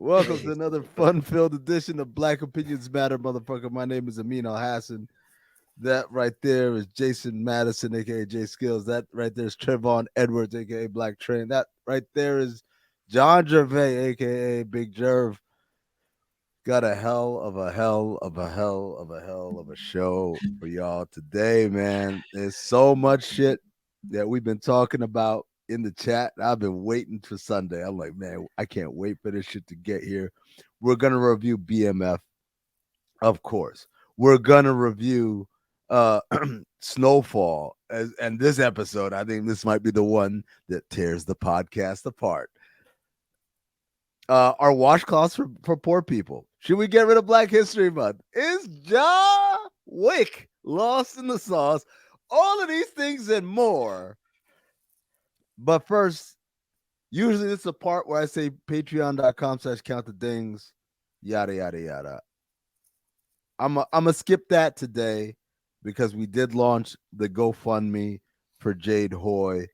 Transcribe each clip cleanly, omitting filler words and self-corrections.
Welcome to another fun-filled edition of Black Opinions Matter, motherfucker. My name is Amin Al Hassan. That right there is Jason Madison, aka Jay Skills. That right there is Trevon Edwards, aka Black Train. That right there is John Gervais, aka Big Jerv. Got a hell of a hell of a hell of a hell of a show for y'all today, man. There's so much shit that we've been talking about in the chat. I've been waiting for Sunday. I'm like, man, I can't wait for this shit to get here. We're gonna review BMF, of course. We're gonna review uh Snowfall. And this episode, I think this might be the one that tears the podcast apart. Our washcloths for poor people. Should we get rid of Black History Month? Is Ja Wick lost in the sauce? All of these things and more. But first, usually it's a part where I say patreon.com/count the dings, yada, yada, yada. I'm going to skip that today because we did launch the GoFundMe for Jade Hoy.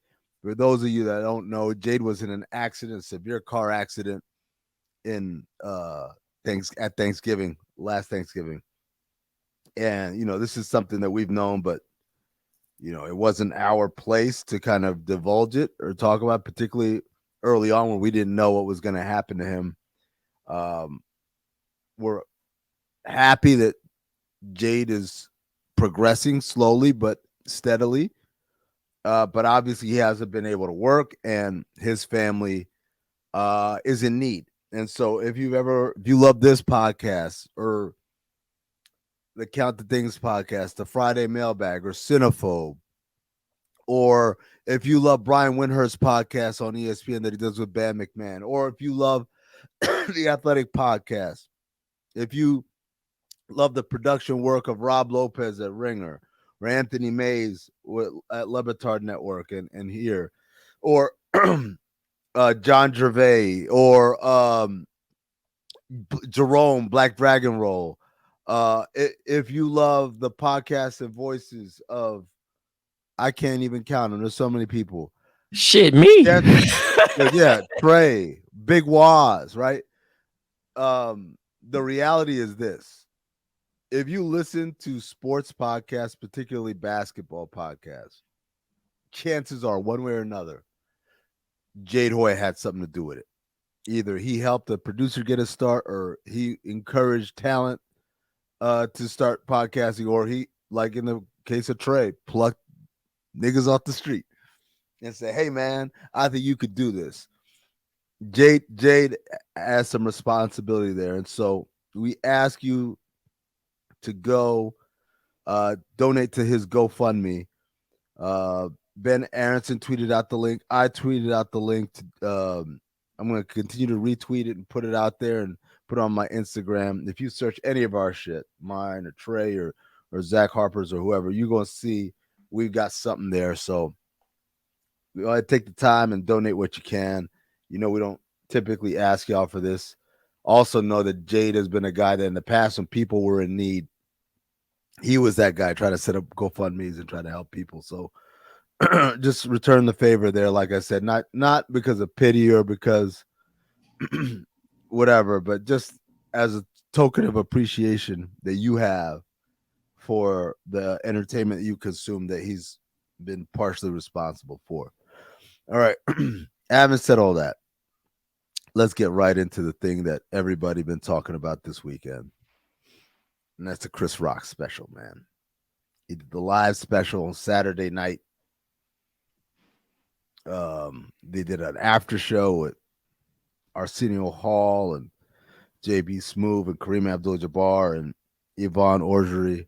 For those of you that don't know, Jade was in an accident, severe car accident in at Thanksgiving, last Thanksgiving. And, you know, this is something that we've known, but, you know, it wasn't our place to kind of divulge it or talk about, particularly early on when we didn't know what was going to happen to him. We're happy that Jade is progressing slowly but steadily. But obviously he hasn't been able to work, and his family is in need. And so if you love this podcast or the Count the Things podcast, the Friday Mailbag, or Cinephobe, or if you love Brian Windhurst's podcast on ESPN that he does with Bam McMahon, or if you love the Athletic podcast, if you love the production work of Rob Lopez at Ringer, or Anthony Mays at Levitard Network and here, or John Gervais, or Jerome Black Dragon Roll. If you love the podcasts and voices of, I can't even count them. There's so many people. Shit, me. Yeah, Trey, Big Waz, right? The reality is this. If you listen to sports podcasts, particularly basketball podcasts, chances are one way or another, Jade Hoy had something to do with it. Either he helped the producer get a start, or he encouraged talent to start podcasting, or he, like in the case of Trey, plucked niggas off the street and say, hey man, I think you could do this. Jade has some responsibility there. And so we ask you to go donate to his GoFundMe. Ben Aronson tweeted out the link. I tweeted out the link. I'm going to continue to retweet it and put it out there and put it on my Instagram. If you search any of our shit, mine or Trey or Zach Harper's or whoever, you're going to see we've got something there. So we want to take the time and donate what you can. You know, we don't typically ask y'all for this. Also know that Jade has been a guy that in the past, when people were in need, he was that guy trying to set up GoFundMe's and try to help people. So just return the favor there. Like I said, not because of pity or because whatever, but just as a token of appreciation that you have for the entertainment you consume that he's been partially responsible for. All right. Having said all that, let's get right into the thing that everybody been talking about this weekend. And that's the Chris Rock special, man. He did the live special on Saturday night. They did an after show at Arsenio Hall and JB Smoove and Kareem Abdul-Jabbar and Yvonne Orgery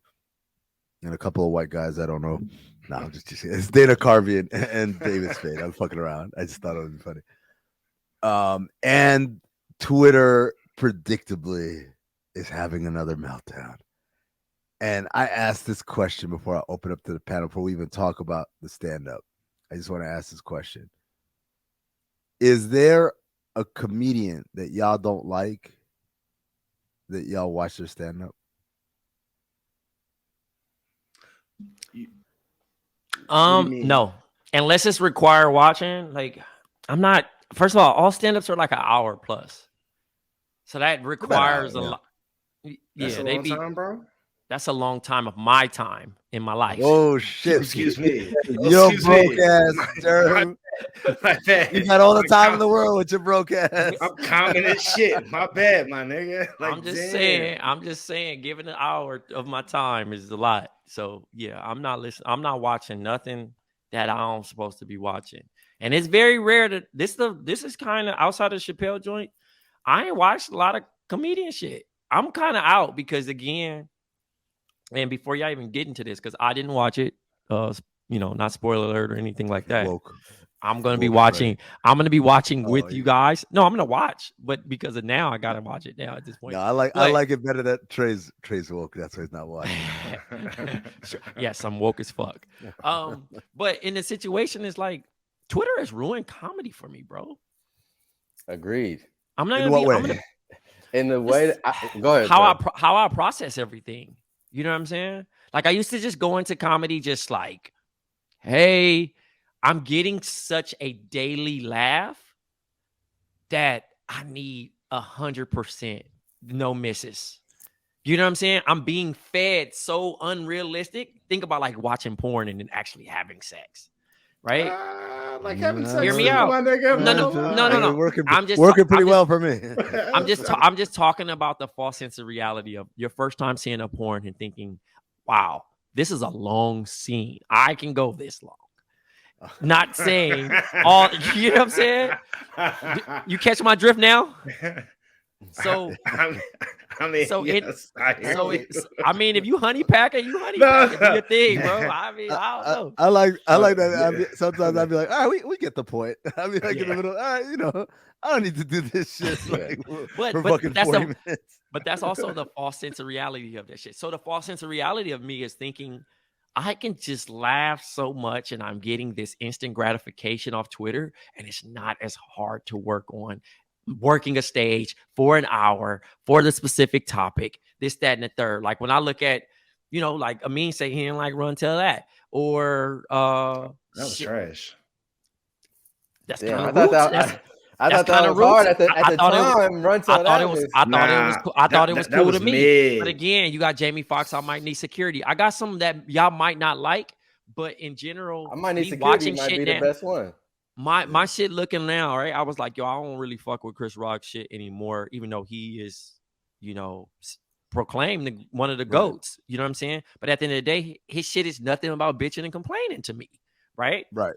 and a couple of white guys I don't know. No, I'm just it's Dana Carvey and David Spade. I'm fucking around. I just thought it would be funny. And Twitter predictably is having another meltdown. And I asked this question before I open up to the panel, before we even talk about the stand-up. I just want to ask this question. Is there a comedian that y'all don't like that y'all watch their stand-up? No. Unless it's required watching. Like, I'm not, first of all stand-ups are like an hour plus. So that requires a lot. That's a long time, bro. That's a long time of my time in my life. Oh shit! Excuse me. Yo, broke ass, Durham. You got all the time in the world with your broke ass. I'm common as shit. My bad, my nigga. Like, I'm just saying, giving an hour of my time is a lot. So yeah, I'm not listening. I'm not watching nothing that I'm supposed to be watching. And it's very rare that this is kind of outside of Chappelle joint. I ain't watched a lot of comedian shit. I'm kind of out because again. And before y'all even get into this, because I didn't watch it, not spoiler alert or anything like that. I'm gonna be watching. Right. I'm gonna be watching with you guys. No, I'm gonna watch, but because of now, I gotta watch it now at this point. No, I like it better that Trey's woke. That's why he's not watching. Sure. Yes, I'm woke as fuck. But in the situation, it's like Twitter has ruined comedy for me, bro. Agreed. I'm not. In what way? In the way. Go ahead. How I process everything. You know what I'm saying? Like I used to just go into comedy just like, hey, I'm getting such a daily laugh that I need 100% no misses. You know what I'm saying? I'm being fed so unrealistic. Think about like watching porn and then actually having sex. Right? Like having sex. Hear me out. No. I'm just working pretty well for me. I'm just talking about the false sense of reality of your first time seeing a porn and thinking, wow, this is a long scene. I can go this long. Not saying all, you know what I'm saying? You catch my drift now? So I mean, if you honey packer, you honey packer, do your thing, bro. I mean, I don't know. I like that. Sometimes I'd be like, all right, we get the point. I mean, like in the middle, all right, I don't need to do this shit for fucking 40 minutes. But that's also the false sense of reality of that shit. So the false sense of reality of me is thinking I can just laugh so much and I'm getting this instant gratification off Twitter, and it's not as hard to work on working a stage for an hour for the specific topic, this, that, and the third. Like when I look at, like Amin say he didn't like Run Tell That, or that was trash. That's kind of roots. I thought that was hard at the time. Run Tell That. I thought it was cool to me. But again, you got Jamie Foxx. I might need security. I got some that y'all might not like, but in general, I might need security. Might be the best one. My shit looking now, right? I was like, yo, I don't really fuck with Chris Rock shit anymore, even though he is, proclaimed one of the GOATs. You know what I'm saying? But at the end of the day, his shit is nothing about bitching and complaining to me, right? Right.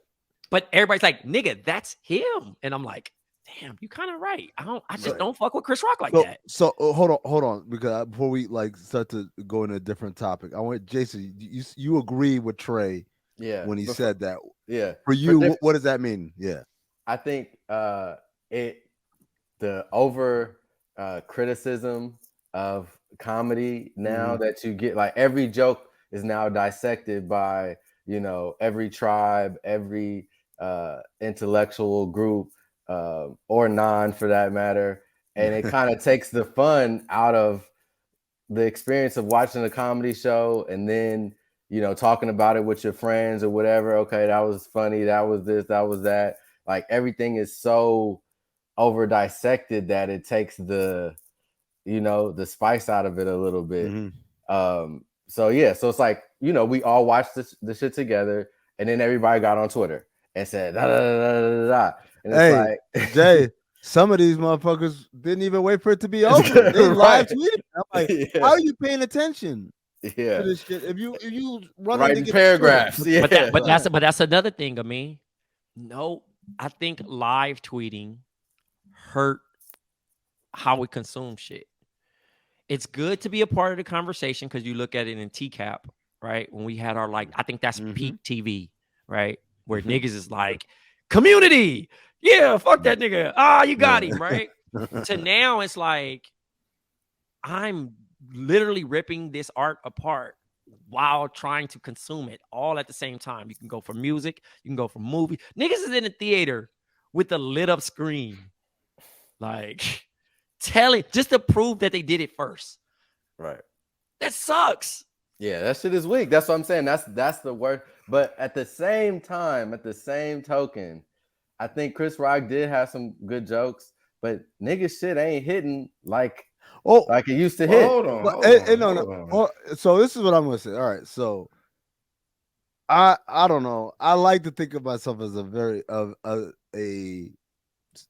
But everybody's like, nigga, that's him. And I'm like, damn, you kind of right. I just don't fuck with Chris Rock like that. So hold on, because before we start to go into a different topic, I want Jason, you agree with Trey. Yeah. When he said that. Yeah. For you, what does that mean? Yeah. I think the over criticism of comedy now that you get, like every joke is now dissected by, every tribe, every intellectual group, or non for that matter. And it kind of takes the fun out of the experience of watching a comedy show and then talking about it with your friends or whatever. Okay, that was funny. That was this, that was that. Like everything is so over dissected that it takes the spice out of it a little bit. So it's like, we all watched the shit together, and then everybody got on Twitter and said, da, da, da, da, da, da. And it's like, Jay, some of these motherfuckers didn't even wait for it to be over. They live tweeted. I'm like, how are you paying attention? Yeah, to this shit? If you run writing paragraphs, but that's another thing. I mean, no, I think live tweeting hurt how we consume shit. It's good to be a part of the conversation because you look at it in TCAP, right? When we had our I think that's peak TV, right? Where niggas is like, community, yeah, fuck that nigga. You got him, right? To now, it's like I'm literally ripping this art apart while trying to consume it all at the same time. You can go for music, you can go for movie. Niggas is in the theater with a lit up screen, like telling just to prove that they did it first. Right. That sucks. Yeah, that shit is weak. That's what I'm saying. That's the word. But at the same time, at the same token, I think Chris Rock did have some good jokes. but nigga shit ain't hitting like it used to hit. Hold on. So this is what I'm gonna say. All right, so I don't know. I like to think of myself as a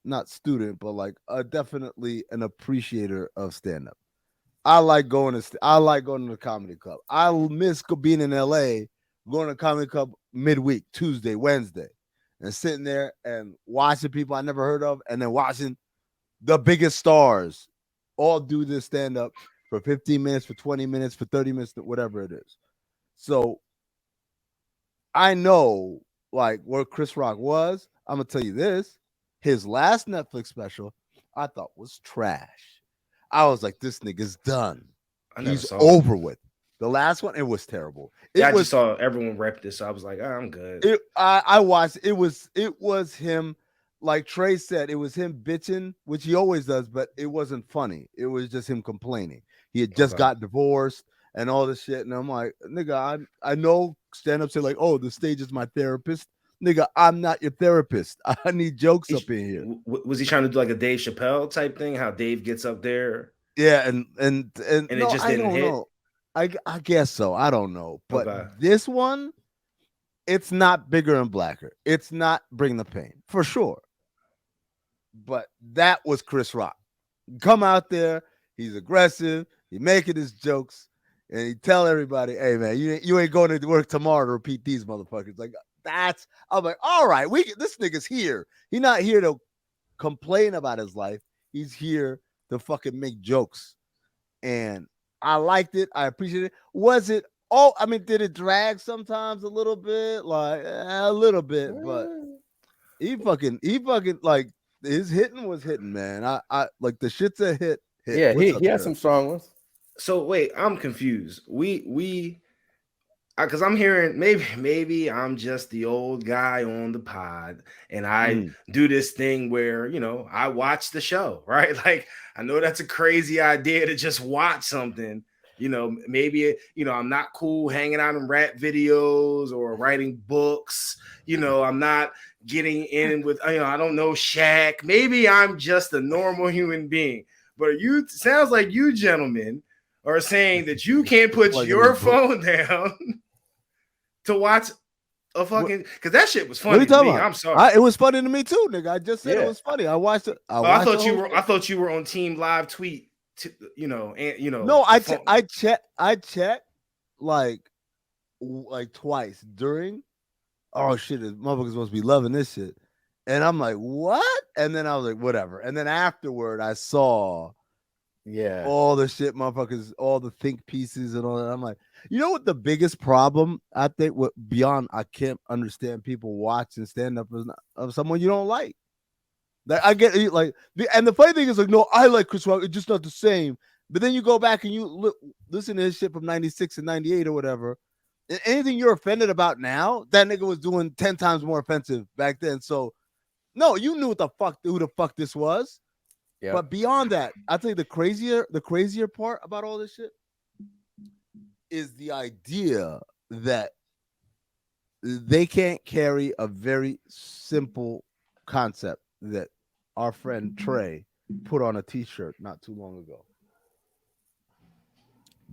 not student, but like definitely an appreciator of stand up. I like going to the comedy club. I miss being in LA, going to comedy club midweek, Tuesday, Wednesday, and sitting there and watching people I never heard of, and then watching the biggest stars all do this stand up for 15 minutes, for 20 minutes, for 30 minutes, whatever it is. So I know like where Chris Rock was. I'm gonna tell you this: his last Netflix special, I thought was trash. I was like, this nigga's done. He's over with. The last one, it was terrible. I just saw everyone rep this, so I was like, I'm good. I watched. It was him. Like Trey said, it was him bitching, which he always does, but it wasn't funny. It was just him complaining. He had just got divorced and all this shit. And I'm like, nigga, I know stand-ups say like, oh, the stage is my therapist. Nigga, I'm not your therapist. I need jokes up in here. Was he trying to do like a Dave Chappelle type thing? How Dave gets up there? Yeah, and it just didn't hit. Know. I guess so. I don't know. But this one, it's not bigger and blacker. It's not Bring the Pain for sure. But that was Chris Rock. Come out there. He's aggressive. He making his jokes, and he tell everybody, "Hey man, you ain't going to work tomorrow to repeat these motherfuckers." Like I'm like, all right, this nigga's here. He's not here to complain about his life. He's here to fucking make jokes, and I liked it. I appreciate it. Was it? Oh, I mean, did it drag sometimes a little bit? Like a little bit, but he fucking like. His hitting was hitting, man. I like the shits that hit. Yeah, he had some strong ones. So wait, I'm confused. Because I'm hearing maybe I'm just the old guy on the pod, and I do this thing where I watch the show, right? Like I know that's a crazy idea to just watch something. Maybe I'm not cool hanging out in rap videos or writing books. I'm not getting in with I don't know Shaq. Maybe I'm just a normal human being. But sounds like you gentlemen are saying that you can't put your phone down to watch a fucking because that shit was funny to me. I'm sorry. It was funny to me too, nigga. I just said it was funny. I watched it. I thought you were on Team Live Tweet. No, I checked like twice during. Oh shit, this motherfucker's supposed to be loving this shit. And I'm like, what? And then I was like, whatever. And then afterward, I saw all the shit, motherfuckers, all the think pieces and all that. I'm like, you know what the biggest problem I think beyond I can't understand people watching stand up of someone you don't like. Like I get like and the funny thing is like, no, I like Chris Rock, it's just not the same. But then you go back and you listen to his shit from 96 and 98 or whatever. Anything you're offended about now, that nigga was doing 10 times more offensive back then. So, no, you knew who the fuck this was. Yep. But beyond that, I think the crazier part about all this shit is the idea that they can't carry a very simple concept that our friend Trey put on a t-shirt not too long ago.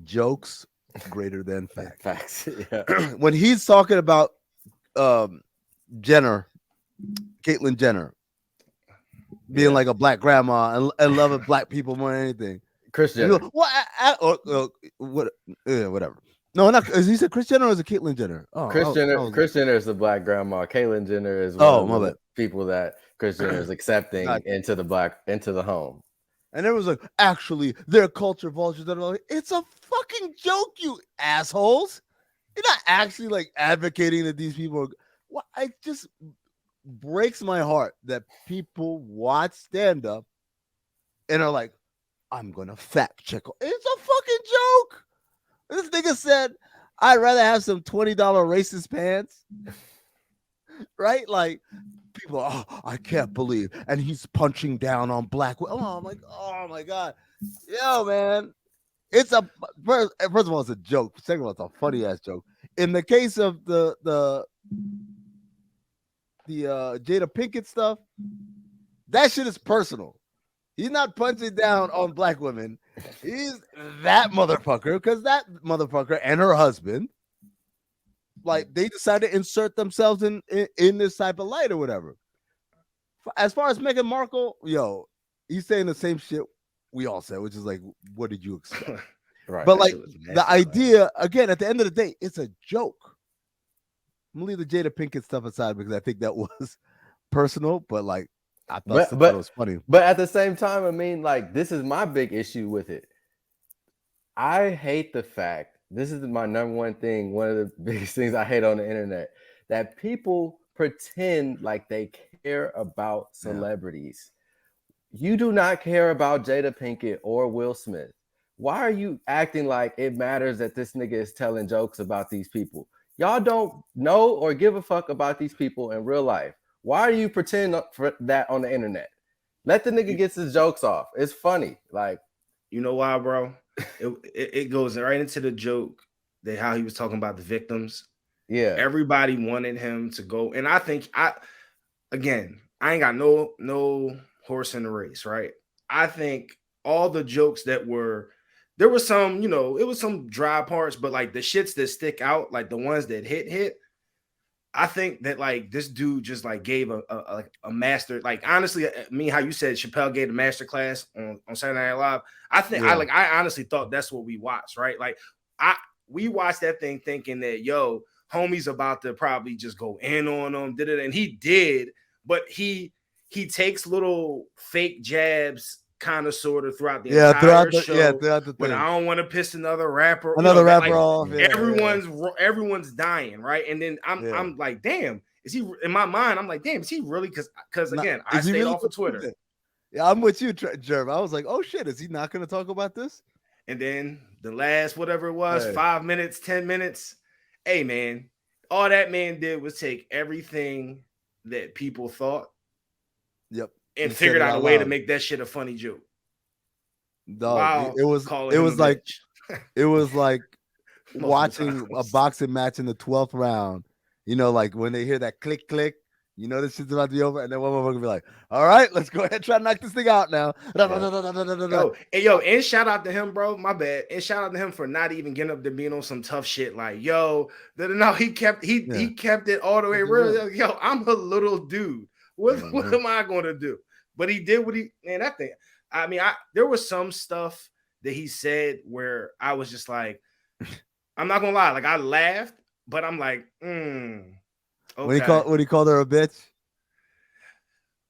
Jokes greater than facts. Facts. Yeah. When he's talking about Jenner, Caitlyn Jenner, being like a black grandma and loving black people more than anything. Kris Jenner. Whatever. No, not is he said Kris Jenner or is it Caitlyn Jenner? Oh, Kris Jenner is the black grandma. Caitlyn Jenner is one of the people that Kris Jenner is accepting into the home. And there was like, actually, they're culture vultures that are like, it's a fucking joke, you assholes. You're not actually like advocating that these people are. Well, it just breaks my heart that people watch stand-up and are like, I'm gonna fact check. It's a fucking joke. This nigga said, I'd rather have some $20 racist pants. Right? Like, people, I can't believe. And he's punching down on black. Oh, I'm like, oh my God. Yo, man. It's first of all, it's a joke. Second of all, it's a funny ass joke. In the case of the Jada Pinkett stuff, that shit is personal. He's not punching down on black women. He's that motherfucker because that motherfucker and her husband, like, they decided to insert themselves in this type of light or whatever. As far as Meghan Markle, yo, he's saying the same shit we all said, which is like, what did you expect? Right. But like the idea, again, at the end of the day, it's a joke. I'm gonna leave the Jada Pinkett stuff aside because I think that was personal, but like I thought it was funny. But at the same time, I mean, like, this is my big issue with it. I hate the fact, this is my number one thing, one of the biggest things I hate on the internet, that people pretend like they care about celebrities. Yeah. You do not care about Jada Pinkett or Will Smith. Why are you acting like it matters that this nigga is telling jokes about these people? Y'all don't know or give a fuck about these people in real life. Why are you pretending for that on the internet? Let the nigga get his jokes off. It's funny. Like, you know why, bro? It goes right into the joke that how he was talking about the victims. Yeah. Everybody wanted him to go. And I think I ain't got no horse in the race, right? I think all the jokes there were some, you know, it was some dry parts, but like the shits that stick out, like the ones that hit, I think that like this dude just like gave a master, like honestly, how you said Chappelle gave a master class on Saturday Night Live. I think I honestly thought that's what we watched, right? Like we watched that thing thinking that homie's about to probably just go in on him, and he did, but he takes little fake jabs kind of sort of throughout the entire show. Throughout the but I don't want to piss another rapper off. Everyone's dying, right? And then I'm like, damn, is he in my mind? I'm like, damn, is he really? Because again, I stayed off of Twitter. Yeah, I'm with you, Jerv. I was like, oh shit, is he not going to talk about this? And then the last whatever it was, 5 minutes, 10 minutes. Hey man, all that man did was take everything that people thought. Yep. And figured out a way to make that shit a funny joke. Dog, it was like watching a boxing match in the 12th round. You know, like when they hear that click, click, you know this shit's about to be over, and then one motherfucker will be like, all right, let's go ahead and try to knock this thing out now. And shout out to him, bro. My bad. And shout out to him for not even getting up to being on some tough shit. Like, no, he kept it all the way real. Yo, I'm a little dude. What am I going to do? But he did that thing. I mean, there was some stuff that he said where I was just like, I'm not gonna lie, like I laughed, but I'm like, okay. When he called her a bitch.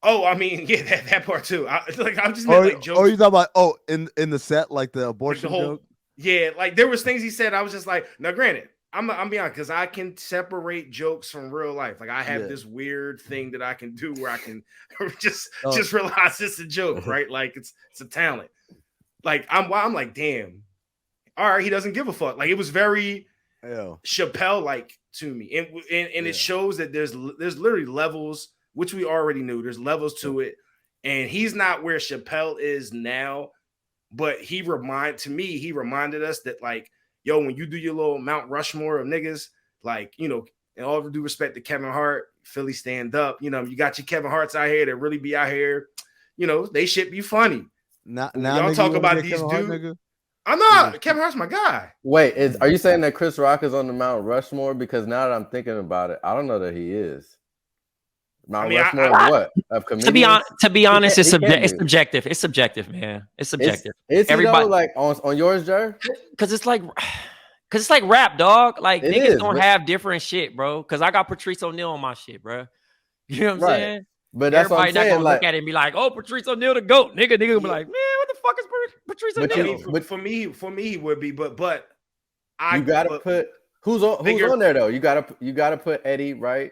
Oh, I mean, yeah, that part too. I'm just like jokes. Oh, you talking about in the set, like the abortion joke? Yeah, like there was things he said. I was just like, now, granted, I'm being honest, because I can separate jokes from real life. Like I have this weird thing that I can do where I can just realize it's a joke, right? Like it's a talent. Like I'm like, damn, all right, he doesn't give a fuck. Like it was very Chappelle like to me, and it shows that there's literally levels, which we already knew. There's levels to it, and he's not where Chappelle is now, but he reminded us that like, yo, when you do your little Mount Rushmore of niggas, like, you know, and all due respect to Kevin Hart, Philly stand up, you know, you got your Kevin Harts out here that really be out here, you know, they should be funny. Now y'all talk about these dudes. I'm not. Kevin Hart's my guy. Wait, are you saying that Chris Rock is on the Mount Rushmore? Because now that I'm thinking about it, I don't know that he is. Mount Rushmore of what? Of comedians? To be honest, it's subjective. It's subjective, man. It's subjective. Is everybody like on yours, Jer? Because it's like rap, dog. Like niggas don't have different shit, bro. Because I got Patrice O'Neal on my shit, bro. You know what I'm saying? But that's everybody what I'm saying. Not gonna look at it and be like, "Oh, Patrice O'Neal the GOAT." Nigga gonna be like, "Man, what the fuck is Patrice O'Neal?" But for me, he would be. But you gotta put who's on there though. You gotta put Eddie, right?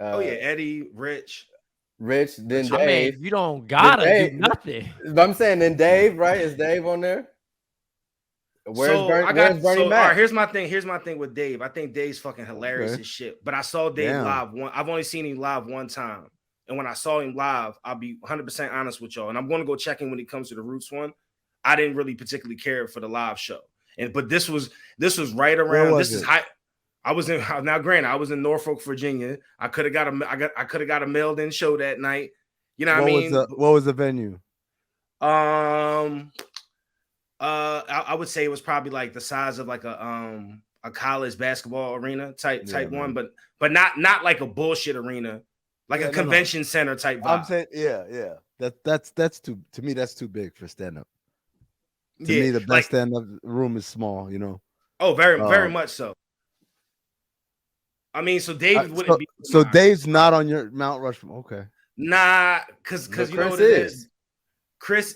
Eddie, Rich, then Dave. You don't gotta do nothing. I'm saying then Dave, right? Is Dave on there? Where's Bernie Mac? All right, here's my thing with Dave. I think Dave's fucking hilarious as shit. But I saw Dave live I've only seen him live one time. And when I saw him live, I'll be 100% honest with y'all. And I'm going to go check in when he comes to the Roots one. I didn't really particularly care for the live show. But this was right around. This is high. I was in Norfolk, Virginia. I could have got a mailed in show that night. You know what I mean? What was the venue? I would say it was probably like the size of like a college basketball arena type one, but not like a bullshit arena, like a convention center type vibe. I'm saying, yeah. That's too, to me, that's too big for stand up. To me, the best stand up room is small, you know. Oh, very much so. I mean, so David wouldn't be. So Dave's not on your Mount Rushmore. Okay. Nah, because you know what it is. Chris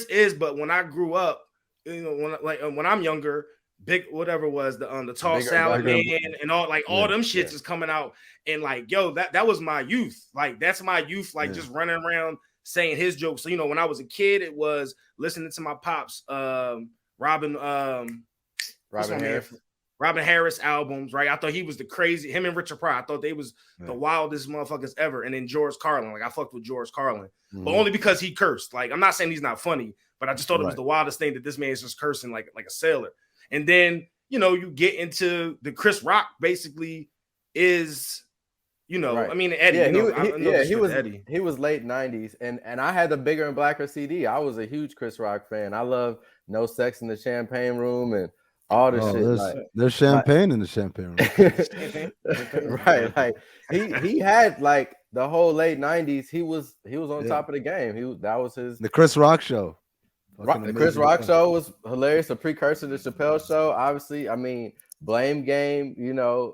is, but when I grew up, you know, when I'm younger, big whatever was the tall salad man and all all them shits is coming out, and like, yo, that was my youth. Like that's my youth, like just running around saying his jokes. So, you know, when I was a kid, it was listening to my pops, Robin Harris albums, right? I thought he was the crazy, him and Richard Pryor. I thought they was the wildest motherfuckers ever. And then George Carlin, like I fucked with George Carlin, but only because he cursed. Like I'm not saying he's not funny, but I just thought it was the wildest thing that this man is just cursing like a sailor. And then, you know, you get into the Chris Rock basically is, you know, I mean, Eddie. He was late 90s, and I had the Bigger and Blacker CD. I was a huge Chris Rock fan. I love No Sex in the Champagne Room and all this shit. There's champagne in the champagne room. Right. Like he had like the whole late 90s. He was on top of the game. That was the Chris Rock show. The Chris Rock show was hilarious. A precursor to Chappelle show. Obviously, I mean, Blame Game, you know,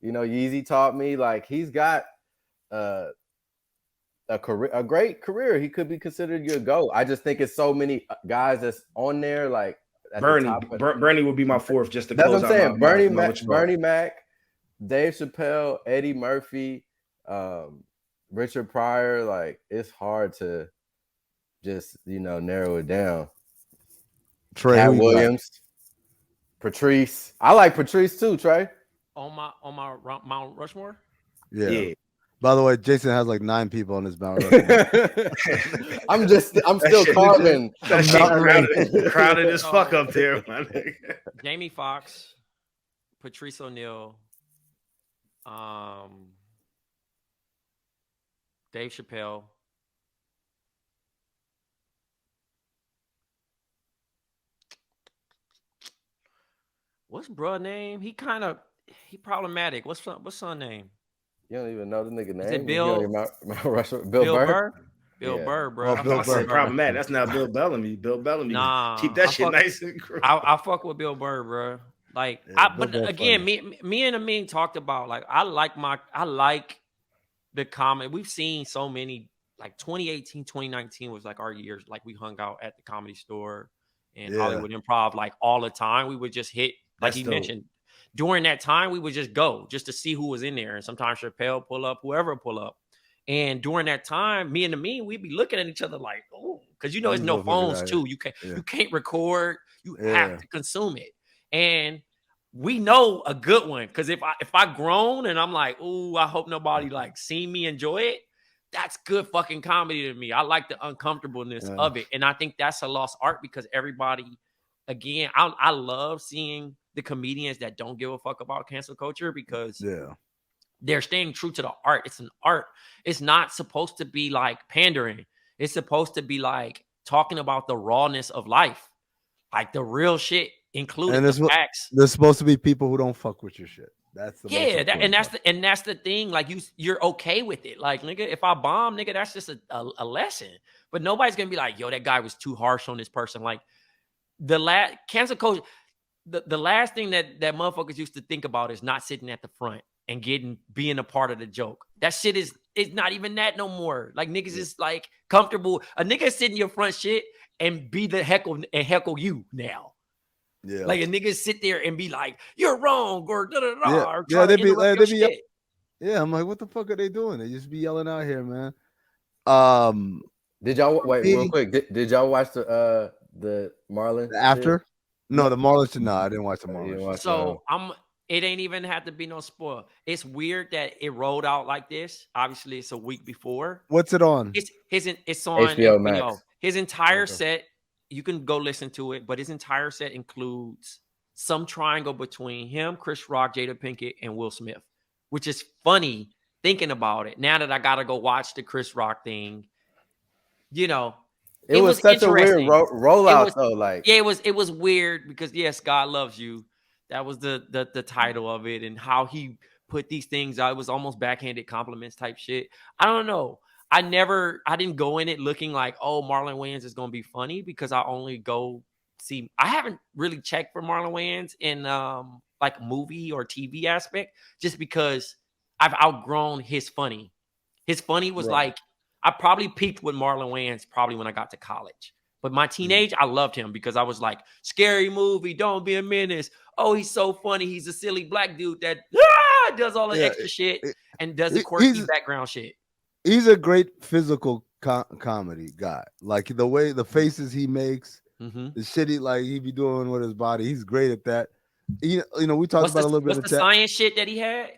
Yeezy taught me, like he's got a great career. He could be considered your GOAT. I just think it's so many guys that's on there, like Bernie would be my fourth, just to that's close what I'm saying. out Bernie Mac, Dave Chappelle, Eddie Murphy, Richard Pryor. Like it's hard to just, you know, narrow it down. Cat Williams, Patrice. I like Patrice too, Trey. On my Mount Rushmore? Yeah. By the way, Jason has like 9 people on his Mount Rushmore. I'm still carving. Crowded as fuck up there, man. Jamie Foxx, Patrice O'Neal, Dave Chappelle. What's bruh name? He problematic. What's son name? You don't even know the nigga name. Is it Bill? Bill Burr? Bill Burr, bro. Bill Burr. Problematic. That's not Bill Bellamy. Bill Bellamy. Nah, keep that shit nice and cool. I fuck with Bill Burr, bro. Like, but again, me and Amin talked about, like, I like the comment. We've seen so many, like 2018, 2019 was like our years. Like we hung out at the Comedy Store and Hollywood Improv like all the time. We would just hit. Like he mentioned, during that time, we would just go just to see who was in there. And sometimes Chappelle pull up, whoever pull up. And during that time, me and Amin, we'd be looking at each other like, oh, because you know, there's no phones too. You can't record. You have to consume it. And we know a good one, because if I groan and I'm like, oh, I hope nobody like see me enjoy it, that's good fucking comedy to me. I like the uncomfortableness of it. And I think that's a lost art, because everybody, again, I love seeing the comedians that don't give a fuck about cancel culture, because they're staying true to the art. It's an art. It's not supposed to be like pandering. It's supposed to be like talking about the rawness of life, like the real shit, including the facts. There's supposed to be people who don't fuck with your shit. That's the that's the thing. Like you're okay with it. Like, nigga, if I bomb, nigga, that's just a lesson. But nobody's gonna be like, yo, that guy was too harsh on this person. Like the cancel culture. The last thing that motherfuckers used to think about is not sitting at the front and being a part of the joke. That shit is not even that no more. Like niggas is like comfortable. A nigga sit in your front shit and be the heckle you now. Yeah. Like a nigga sit there and be like, you're wrong, or da-da-da. They be yeah, I'm like, what the fuck are they doing? They just be yelling out here, man. Did y'all wait real quick? Did y'all watch the Marlon after? Shit? No, the Marlon shit. No, I didn't watch the Marlon. So it ain't even have to be no spoil. It's weird that it rolled out like this. Obviously, it's a week before. What's it on? It's on HBO Max. His entire set, you can go listen to it, but his entire set includes some triangle between him, Chris Rock, Jada Pinkett, and Will Smith, which is funny thinking about it. Now that I gotta go watch the Chris Rock thing, you know, It was such a weird interesting. rollout though. Like, yeah, it was weird because yes, God loves you. That was the title of it, and how he put these things out. It was almost backhanded compliments type shit. I don't know. I didn't go in it looking like, oh, Marlon Wayans is gonna be funny, because I only go see. I haven't really checked for Marlon Wayans in like movie or TV aspect, just because I've outgrown his funny. His funny was like, I probably peaked with Marlon Wayans probably when I got to college. But my teenage, I loved him because I was like, scary movie, don't be a menace. Oh, he's so funny. He's a silly black dude that does all the extra shit and does the quirky background shit. He's a great physical comedy guy. Like the way the faces he makes, the shit he be doing with his body. He's great at that. You know, we talked about a little bit. What's the science shit that he had?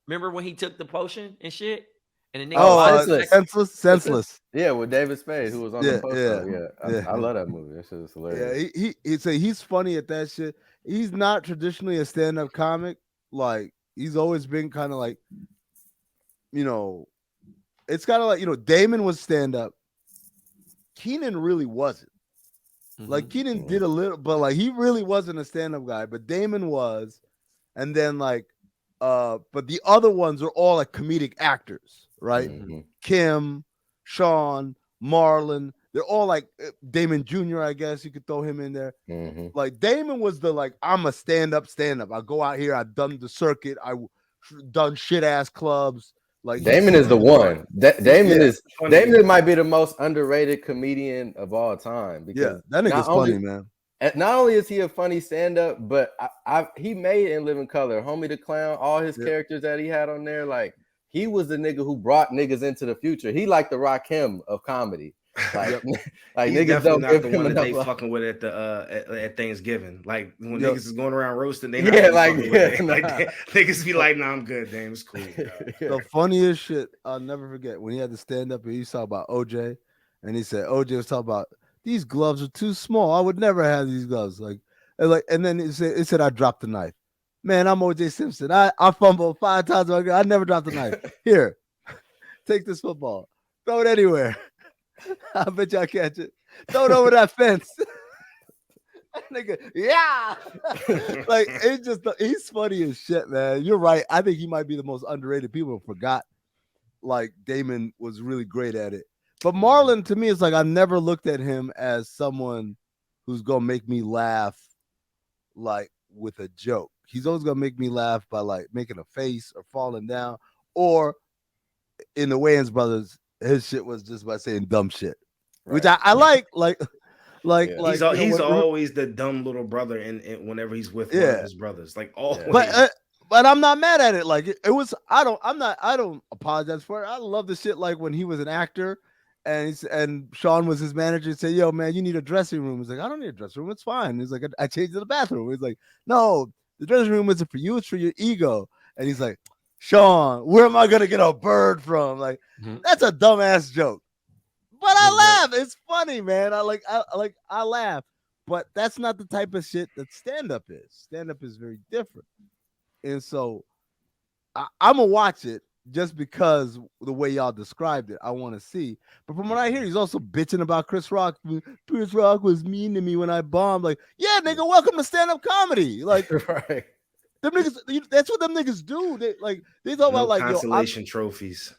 Remember when he took the potion and shit? And the nigga senseless. Yeah, with David Spade, who was on the poster. Yeah. I love that movie. That shit is hilarious. Yeah, he's funny at that shit. He's not traditionally a stand-up comic. Like, he's always been kind of like, you know, it's kind of like, you know, Damon was stand-up. Keenan really wasn't. Like, Keenan did a little, but like he really wasn't a stand-up guy. But Damon was, and then like, but the other ones are all like comedic actors, right? Kim, Sean, Marlon, they're all like Damon Jr., I guess you could throw him in there. Like Damon was the like, I'm a stand-up. I go out here, I've done the circuit, I've done shit-ass clubs. Like Damon is the one. Damon might be the most underrated comedian of all time. Because that nigga's funny, man. Not only is he a funny stand-up, but he made In Living Color, Homie the Clown, all his characters that he had on there. Like, he was the nigga who brought niggas into the future. He like the Rakim of comedy. Like, like he's niggas don't give the him one that they enough fucking with at the at Thanksgiving. Like when niggas is going around roasting, they niggas be like, "Nah, I'm good, damn, it's cool." The funniest shit I'll never forget when he had to stand up and he talked about OJ, and he said OJ was talking about, these gloves are too small. I would never have these gloves. And then it said I dropped the knife. Man, I'm OJ Simpson. I fumbled 5 times. I never dropped the knife. Here, take this football. Throw it anywhere. I bet y'all catch it. Throw it over that fence. Nigga, yeah. Like, it's just, he's funny as shit, man. You're right. I think he might be the most underrated. People forgot, like, Damon was really great at it. But Marlon, to me, is like, I've never looked at him as someone who's going to make me laugh, like, with a joke. He's always going to make me laugh by, like, making a face or falling down. Or in the Wayans Brothers, his shit was just by saying dumb shit, which I like. He's always the dumb little brother in whenever he's with one of his brothers. Like, always. But I'm not mad at it. Like, it was, I don't apologize for it. I love the shit. Like when he was an actor and Sean was his manager and said, yo, man, you need a dressing room. He's like, I don't need a dressing room. It's fine. He's like, I changed to the bathroom. He's like, no, the dressing room isn't for you. It's for your ego. And he's like, Sean, where am I going to get a bird from? Like, that's a dumbass joke. But I laugh. It's funny, man. I laugh. But that's not the type of shit that stand-up is. Stand-up is very different. And so I'm going to watch it just because the way y'all described it. I want to see. But from what I hear, he's also bitching about Chris Rock. Chris Rock was mean to me when I bombed. Like, yeah, nigga, welcome to stand-up comedy. Like, right. Them niggas, that's what them niggas do. They talk about like consolation trophies.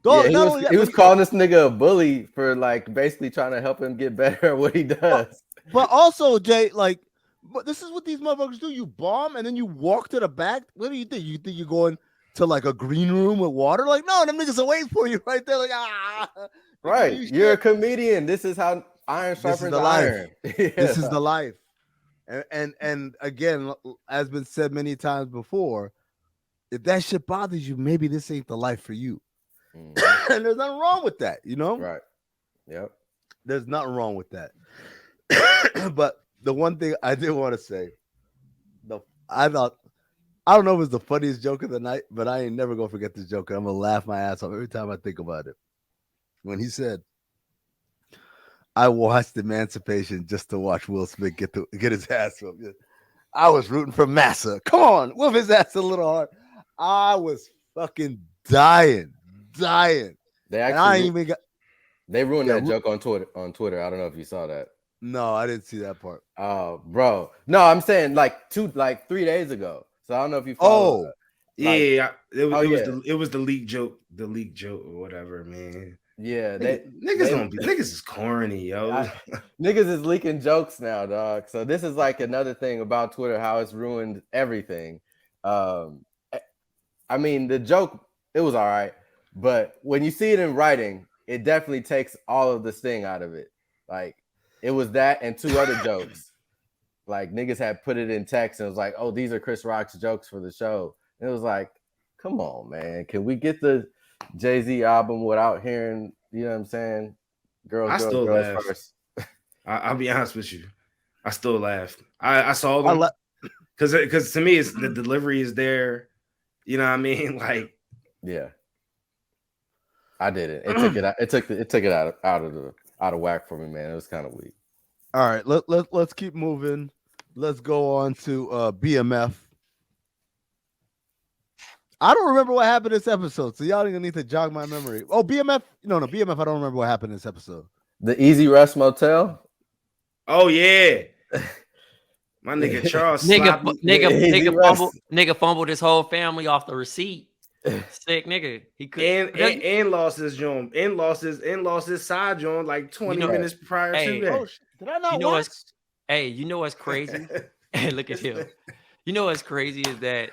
He was calling this nigga a bully for like basically trying to help him get better at what he does. But also, Jay, like, but this is what these motherfuckers do. You bomb and then you walk to the back. What do you think? You think you're going to like a green room with water? Like, no, them niggas are waiting for you right there. Like, right. You're a comedian. This is how iron sharpens iron. This is the life. And again, as been said many times before, if that shit bothers you, maybe this ain't the life for you. And there's nothing wrong with that, you know? Right. Yep. There's nothing wrong with that. But the one thing I did want to say, I don't know if it's the funniest joke of the night, but I ain't never gonna forget this joke. I'm gonna laugh my ass off every time I think about it. When he said, I watched Emancipation just to watch Will Smith get his ass whooped. I was rooting for Massa. Come on, whoop his ass a little hard. I was fucking dying. They actually, and I ain't even got. They ruined that joke on Twitter. I don't know if you saw that. No, I didn't see that part. Oh, bro. No, I'm saying like 3 days ago. So I don't know if you followed. It was the leak joke, or whatever, man. Yeah, niggas is corny, yo. Niggas is leaking jokes now, dog. So this is like another thing about Twitter, how it's ruined everything. I mean, the joke, it was all right, but when you see it in writing, it definitely takes all of the sting out of it. Like, it was that and 2 other jokes. Like, niggas had put it in text and it was like, oh, these are Chris Rock's jokes for the show. And it was like, come on, man. Can we get the Jay-Z album without hearing, you know what I'm saying? Girls first. I'll be honest with you. I still laughed. I saw them because to me, it's the delivery is there. You know what I mean? Like, yeah. I did it. It took it out. It took it out of whack for me, man. It was kind of weak. All right, let's keep moving. Let's go on to BMF. I don't remember what happened this episode, so y'all gonna need to jog my memory. Oh, BMF? No, BMF. I don't remember what happened this episode. The Easy Rest Motel. Oh yeah, my nigga Charles. nigga fumbled his whole family off the receipt. Sick nigga. He could and lost his joint. And lost his side joint like 20 minutes prior to that. Oh, did I not watch? You know what's crazy? Hey, look at him. You know what's crazy is that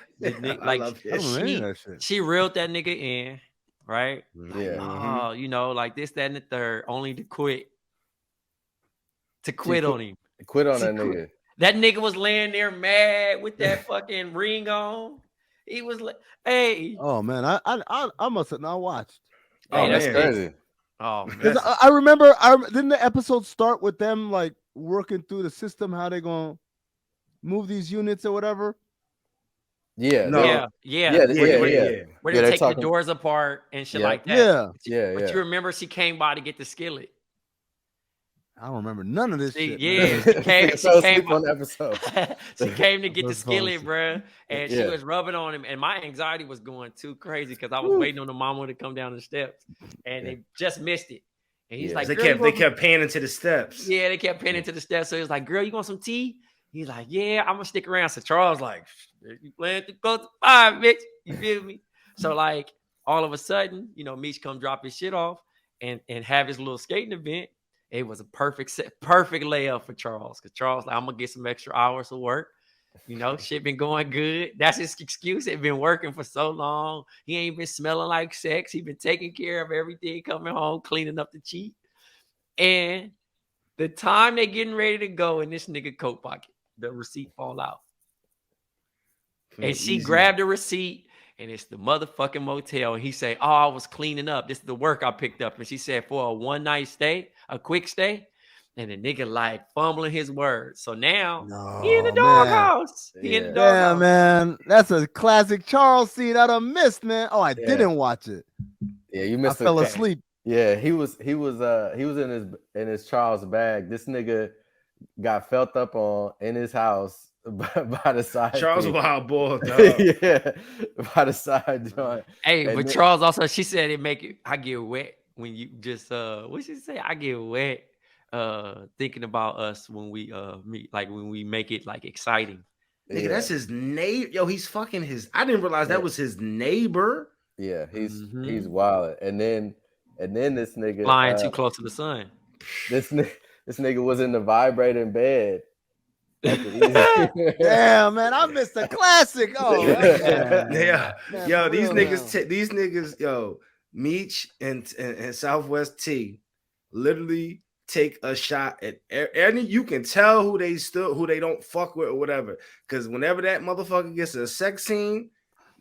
she reeled that nigga in, right? Yeah. You know, like this, that, and the third, only to quit on him. Quit on that nigga. That nigga was laying there mad with that fucking ring on. He was like, "Hey." Oh man, I must have not watched. Oh, that's crazy. Oh, because I remember. Didn't the episode start with them like working through the system, how they gonna move these units or whatever? Yeah. No. Yeah. Where they take talking the doors apart and shit like that. Yeah. But you remember she came by to get the skillet. I don't remember none of this shit. Yeah, she came on the episode. She came to get the skillet, bro, and she was rubbing on him, and my anxiety was going too crazy because I was waiting on the mama to come down the steps, and they just missed it. And he's like, they kept panning to the steps. Yeah, they kept panning to the steps. So he was like, "Girl, you want some tea?" He's like, "Yeah, I'm gonna stick around." So Charles like, "You plan to go to 5, bitch?" You feel me? So like, all of a sudden, you know, Meech come drop his shit off and have his little skating event. It was a perfect layup for Charles because Charles like, I'm gonna get some extra hours of work. You know, shit been going good. That's his excuse. It been working for so long. He ain't been smelling like sex. He been taking care of everything, coming home, cleaning up the cheat. And the time they getting ready to go in this nigga coat pocket, the receipt fall out. And she grabbed the receipt. And it's the motherfucking motel. And he say, "Oh, I was cleaning up. This is the work I picked up." And she said, "For a one-night stay, a quick stay." And the nigga like fumbling his words. So now he in the doghouse. He in the doghouse. Yeah, man. That's a classic Charles scene I done missed, man. Oh, I didn't watch it. Yeah, you missed. I fell asleep. Yeah, he was in his Charles bag. This nigga got felt up on in his house. By the side, Charles Wild Boy, yeah, by the side joint. Hey, and but Charles also, she said it make it. I get wet when you just what she say? I get wet thinking about us when we meet, like when we make it like exciting. Nigga, that's his neighbor. Yo, he's fucking his. I didn't realize that was his neighbor. Yeah, he's wild. And then this nigga flying too close to the sun. This nigga was in the vibrating bed. Damn, man, I missed the classic. Oh, yeah. Yo, these niggas, yo, Meech and Southwest T literally take a shot at any. You can tell who they don't fuck with or whatever. Because whenever that motherfucker gets a sex scene,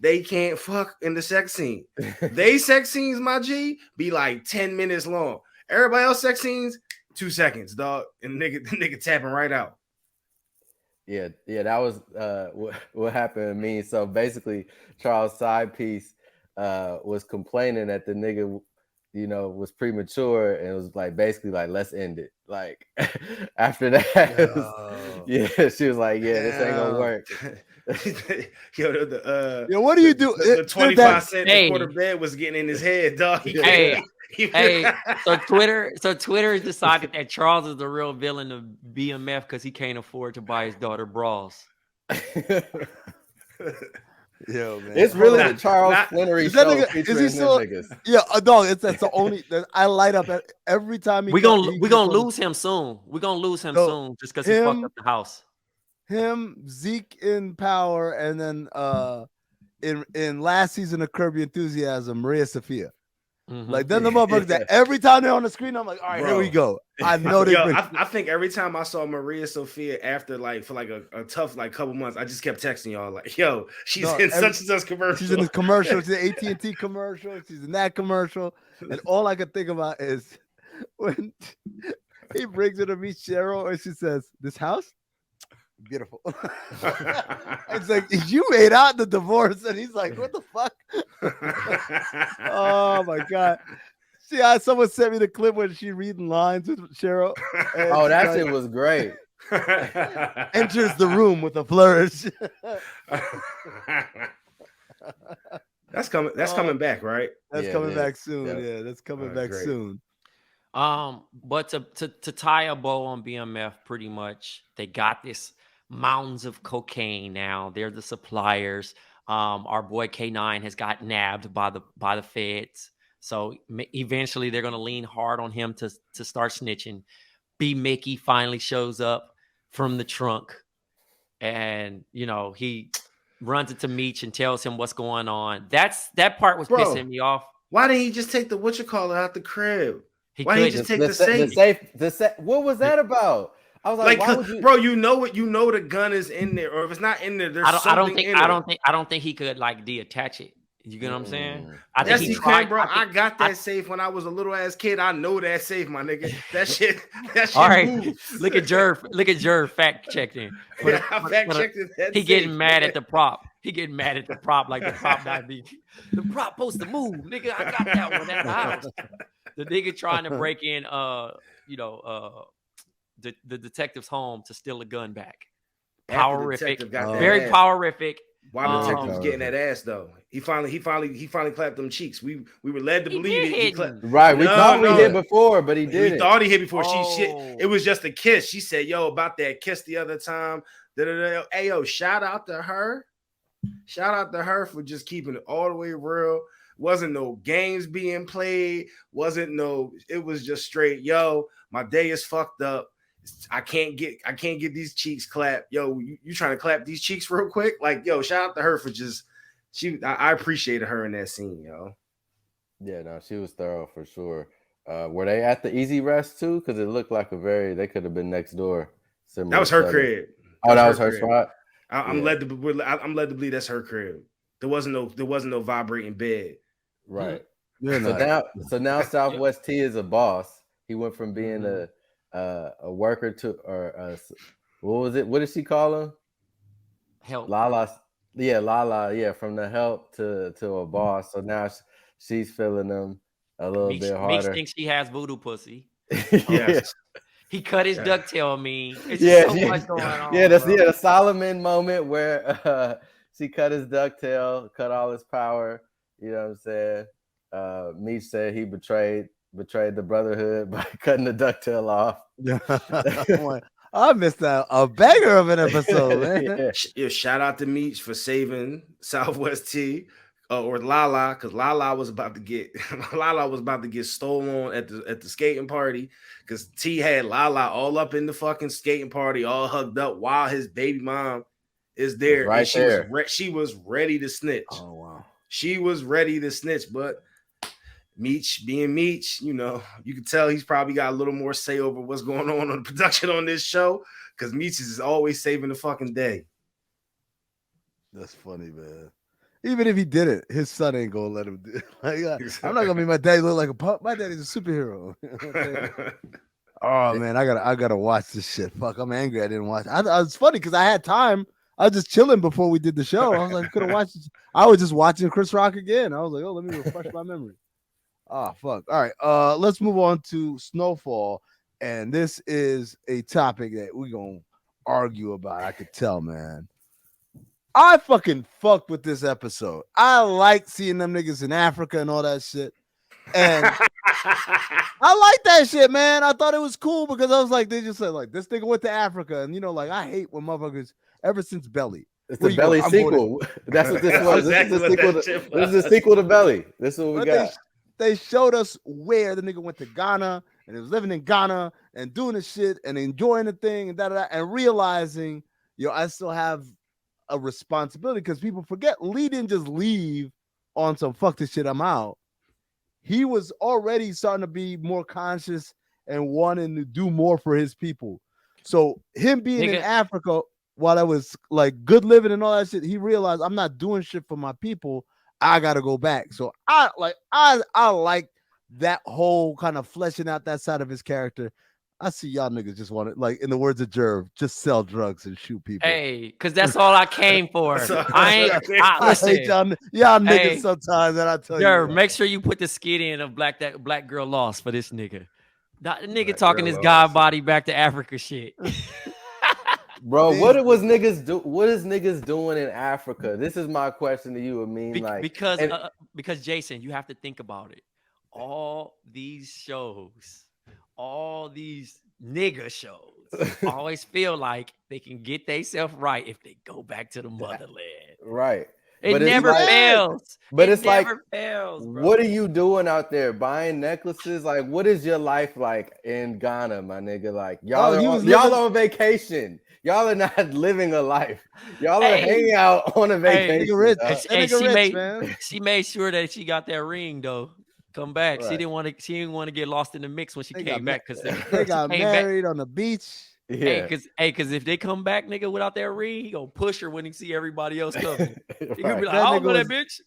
they can't fuck in the sex scene. They sex scenes, my G, be like 10 minutes long. Everybody else sex scenes, 2 seconds, dog. And the nigga tapping right out. Yeah, that was what happened to me. So basically, Charles' side piece was complaining that the nigga, you know, was premature and it was like basically like, let's end it. Like after that, she was like, yeah, this ain't gonna work. Yo, what do you do? The 25 cent quarter bed was getting in his head, dog. Hey, Hey, so Twitter decided that Charles is the real villain of BMF because he can't afford to buy his daughter bras. Yo, man. It's really the Charles Flannery show nigga, featuring is he still, them niggas. Yeah, dog. That's the only. I light up every time we gonna lose him soon. We're gonna lose him soon just because he fucked up the house. Him, Zeke in Power, and then in last season of Curb Your Enthusiasm, Maria Sophia. Like then the motherfuckers that every time they're on the screen, I'm like, all right, here we go. I know they. I think every time I saw Maria Sophia after for a tough couple months, I just kept texting y'all like, yo, she's in such and such commercial. She's in this commercial. She's in AT&T commercial. She's in that commercial, and all I could think about is when he brings her to meet Cheryl, and she says, "This house." Beautiful. It's like you made out the divorce, and he's like, "What the fuck?" Oh my god! See, someone sent me the clip when she reading lines with Cheryl. Oh, that shit was great. Enters the room with a flourish. That's coming. That's coming back, right? That's coming back soon. Yeah, that's coming back soon. But to tie a bow on BMF, pretty much they got this mountains of cocaine now. They're the suppliers. Our boy K9 has got nabbed by the feds, so eventually they're gonna lean hard on him to start snitching. B Mickey finally shows up from the trunk, and he runs into Meech and tells him what's going on. That part was pissing me off. Why didn't he just take the whatchamacallit out the crib? Why didn't he just take the safe? The safe. What was that about? I was like, why would you... bro, you know the gun is in there, or if it's not in there, there's something in there. I don't think he could detach it. You get what I'm saying? I think he tried, bro. I got that safe when I was a little ass kid. I know that safe, my nigga. That shit. All right, moves. Look at Jer fact checking. Yeah, I fact checked it. He getting mad at the prop. He getting mad at the prop like the prop not be. The prop supposed to move, nigga. I got that one at the house. The nigga trying to break in, the detective's home to steal a gun back. Powerific, very powerific. Why the detective was getting that ass though? He finally clapped them cheeks. We were led to believe it. Right, we thought we hit before, but he did. We thought he hit before. It was just a kiss. She said, "Yo, about that kiss the other time." Hey, yo, shout out to her. Shout out to her for just keeping it all the way real. Wasn't no games being played. It was just straight. Yo, my day is fucked up. I can't get these cheeks clapped. Yo, you trying to clap these cheeks real quick? Like, yo, shout out to her for I appreciated her in that scene, yo. Yeah, no, she was thorough for sure. Were they at the Easy Rest too? Because it looked like they could have been next door. That was her crib. Oh, that was her spot. I'm led to believe that's her crib. There wasn't no vibrating bed. Right. So now Southwest T is a boss. He went from being a worker to what was it? What did she call him? Help. Lala. Yeah, from the help to a boss. So now she's feeling them a little bit harder. Meeks thinks she has voodoo pussy. Yes. He cut his ducktail. It's just so much going on. Yeah, the Solomon moment where she cut his ducktail, cut all his power. You know what I'm saying? Meech said he betrayed the brotherhood by cutting the ducktail off. I missed out a banger of an episode, man. Yeah, shout out to Meech for saving Southwest T or Lala, because Lala was about to get stolen at the skating party, because T had Lala all up in the fucking skating party, all hugged up while his baby mom is there. Right there. She was ready to snitch. Oh wow. She was ready to snitch, but Meech being Meech, you can tell he's probably got a little more say over what's going on the production on this show, because Meech is always saving the fucking day. That's funny, man. Even if he did it, his son ain't gonna let him do it. Like, I'm not gonna make my daddy look like a pup. My daddy's a superhero. Oh man, I gotta watch this shit. Fuck, I'm angry I didn't watch. It's funny because I had time. I was just chilling before we did the show. I was like, could have watched it. I was just watching Chris Rock again. I was like, oh, let me refresh my memory. Oh, fuck. All right. Let's move on to Snowfall. And this is a topic that we're going to argue about. I could tell, man. I fucking fucked with this episode. I like seeing them niggas in Africa and all that shit. And I like that shit, man. I thought it was cool because I was like, they just said like this nigga went to Africa, and like I hate when motherfuckers ever since Belly. It's Where the you going? Belly I'm going to- sequel. That's what this That's was. This is exactly the what sequel. that shit This is the was. sequel to Belly. This is what we But got. they showed us where the nigga went to Ghana and he was living in Ghana and doing the shit and enjoying the thing and and realizing, I still have a responsibility because people forget Lee didn't just leave on some fuck this shit, I'm out. He was already starting to be more conscious and wanting to do more for his people. So him being in Africa while I was like good living and all that shit, he realized I'm not doing shit for my people. I gotta go back. So I like that whole kind of fleshing out that side of his character. I see y'all niggas just want to, like in the words of Jerv, just sell drugs and shoot people. Hey, because that's all I came for. Listen, Listen, y'all niggas sometimes, and I tell Jerv, you, make sure you put the skit in of that black girl lost for this nigga. The nigga Black talking girl his god lost. body back to Africa shit. Bro, what was niggas do? What is niggas doing in Africa? This is my question to you. I mean, because Jason, you have to think about it. All these shows, all these nigga shows, always feel like they can get themselves right if they go back to the motherland. Right. It never fails. But it's like, fails, bro. What are you doing out there? Buying necklaces? Like, what is your life like in Ghana, my nigga? Like, y'all are on vacation. Y'all are not living a life. Y'all are hanging out on a vacation. She made sure that she got that ring though. Come back. Right. She didn't want to get lost in the mix when she came back because they got married on the beach. Yeah. Because if they come back, nigga, without that ring, he gonna push her when he see everybody else coming. He gonna be like, I don't know that bitch.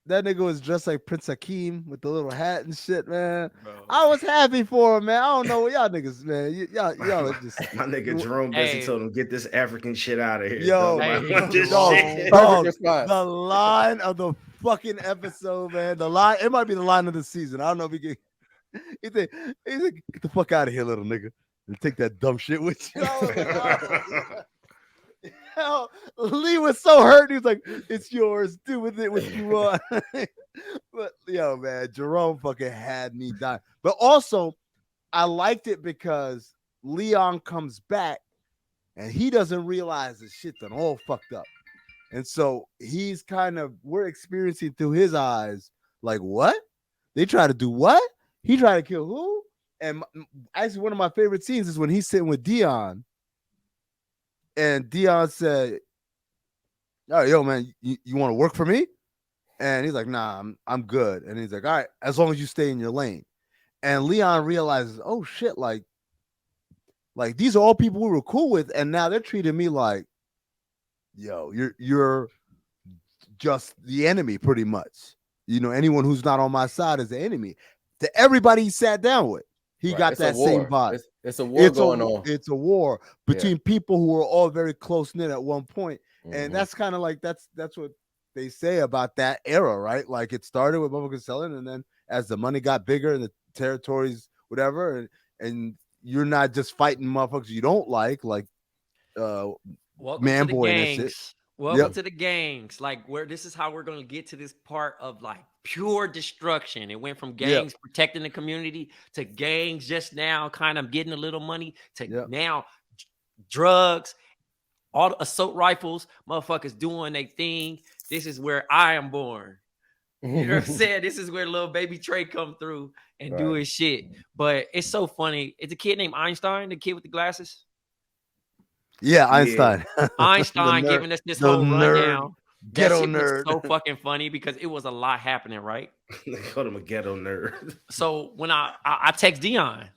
That nigga was dressed like Prince Hakeem with the little hat and shit, man. Bro. I was happy for him, man. I don't know what y'all niggas, man. Y'all are just my nigga Jerome basically told him get this African shit out of here. Yo, the line of the fucking episode, man. It might be the line of the season. I don't know if he can. He's like, get the fuck out of here, little nigga, and take that dumb shit with you. Hell, Lee was so hurt. He was like, "It's yours. Do with it what you want." But yo, man, Jerome fucking had me dying. But also, I liked it because Leon comes back and he doesn't realize the shit done all fucked up, and so we're experiencing through his eyes, like, what? They try to do what? He tried to kill who? And actually, one of my favorite scenes is when he's sitting with Dion. And Dion said, "Oh, yo, man, you want to work for me?" And he's like, "Nah, I'm good." And he's like, "All right, as long as you stay in your lane." And Leon realizes, "Oh shit, like these are all people we were cool with, and now they're treating me like, yo, you're just the enemy, pretty much. Anyone who's not on my side is the enemy." To everybody he sat down with, he got that same vibe. It's a war going on. It's a war between people who were all very close knit at one point. And that's kind of like that's what they say about that era, right? Like it started with motherfuckers selling, and then as the money got bigger and the territories, whatever, and you're not just fighting motherfuckers you don't like Man Boy and shit. Welcome to the gangs. Like this is how we're gonna get to this part of like pure destruction. It went from gangs protecting the community to gangs just now kind of getting a little money to now drugs, all the assault rifles, motherfuckers doing their thing. This is where I am born. You know what I'm saying? This is where little baby Trey come through and do his shit. But it's so funny. It's a kid named Einstein, the kid with the glasses. Yeah, Einstein. Einstein giving us this whole rundown. Ghetto that shit nerd. Was so fucking funny because it was a lot happening, right? They called him a ghetto nerd. So when I text Dion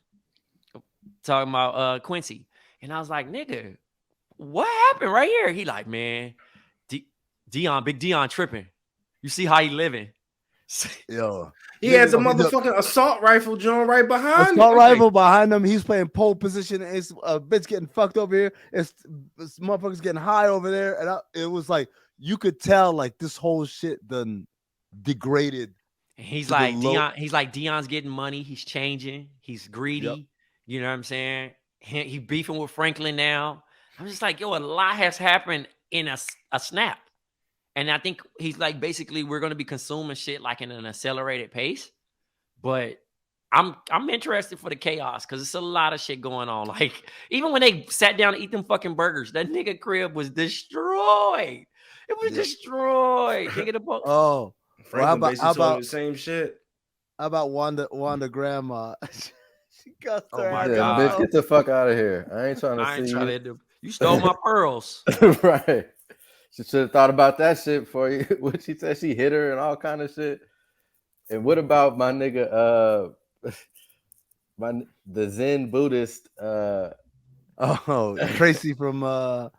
talking about Quincy, and I was like, nigga, what happened right here? He like, man, Dion, big Dion tripping. You see how he living? Yo, he has a motherfucking assault rifle, John, right behind him. Assault rifle behind him. He's playing pole position. It's a bitch getting fucked over here. It's motherfuckers getting high over there, and it was like you could tell like this whole shit done degraded. And he's like Dion. He's like Dion's getting money. He's changing. He's greedy. Yep. You know what I'm saying? He beefing with Franklin now. I'm just like, yo, a lot has happened in a snap. And I think he's like, basically, we're going to be consuming shit like in an accelerated pace. But I'm interested for the chaos because it's a lot of shit going on. Like even when they sat down to eat them fucking burgers, that nigga crib was destroyed. It was destroyed. Nigga, the Oh, Franklin well, basically told me the same shit. how about Wanda grandma? She cussed Oh her my ass Yeah, God. bitch, get the fuck out of here. I ain't trying to I ain't see trying you. to. You stole my pearls. Right. She should have thought about that shit for you. What she said, she hit her and all kind of shit. And what about my nigga, the Zen Buddhist? Oh, Tracy from the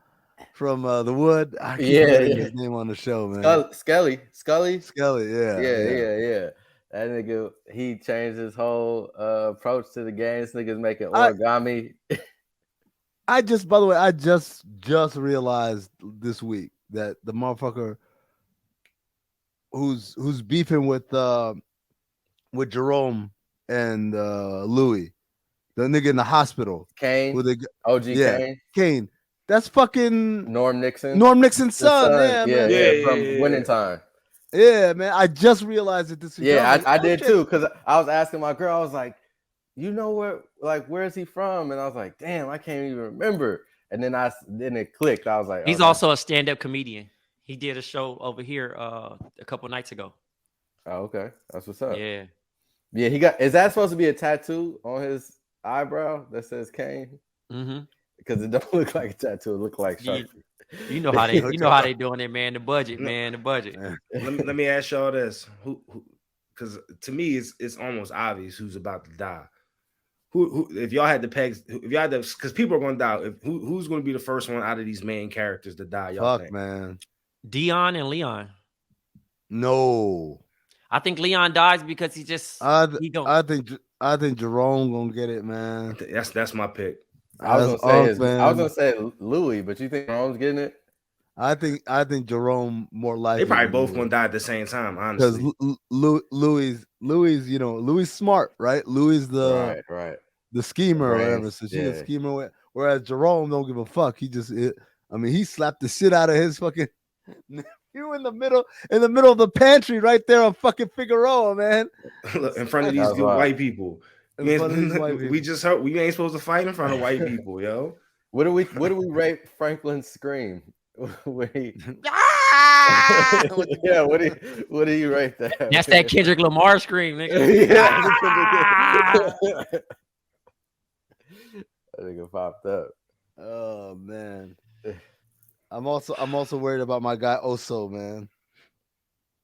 Wood. I keep Yeah, forgetting yeah. his name on the show, man. Scully. Skelly, Yeah. That nigga, he changed his whole approach to the game. This nigga's making I- origami. By the way, I just realized this week that the motherfucker who's beefing with Jerome and Louis, the nigga in the hospital, Kane, they, OG Kane, Kane. That's fucking Norm Nixon's Nixon's son. Yeah, man. Yeah, from Winning Time. Yeah, man. I just realized it this week. Yeah, was like, I oh, did shit. too, because I was asking my girl, I was like, you know where is he from? And I was like, damn, I can't even remember. And then it clicked. I was like, He's also a stand-up comedian. He did a show over here a couple nights ago. Oh, okay. That's what's up. Yeah. Yeah, is that supposed to be a tattoo on his eyebrow that says Kane? Mm-hmm. Because it don't look like a tattoo, it look like Sharpie. You know how they doing it, man. The budget, man. The budget. Let me ask y'all this: who? Because to me, it's almost obvious who's about to die. Who? If y'all had to peg, if y'all had to, because people are going to die. Who's going to be the first one out of these main characters to die? Y'all think? Man. Dion and Leon. No. I think Leon dies because he just I think Jerome gonna get it, man. That's my pick. I was gonna say Louis, but you think Jerome's getting it? I think Jerome more likely. They probably both gonna die at the same time, honestly. Because Louis smart, right? Louis the schemer or whatever. So she's a schemer. Whereas Jerome don't give a fuck. He slapped the shit out of his fucking. You in the middle of the pantry right there on fucking Figueroa, man. Look, in front of these white people. We just heard we ain't supposed to fight in front of white people, yo. What do we rate Franklin's scream? What do you rate that? That's that Kendrick Lamar scream, nigga. That nigga popped up. Oh man. I'm also worried about my guy Oso, man.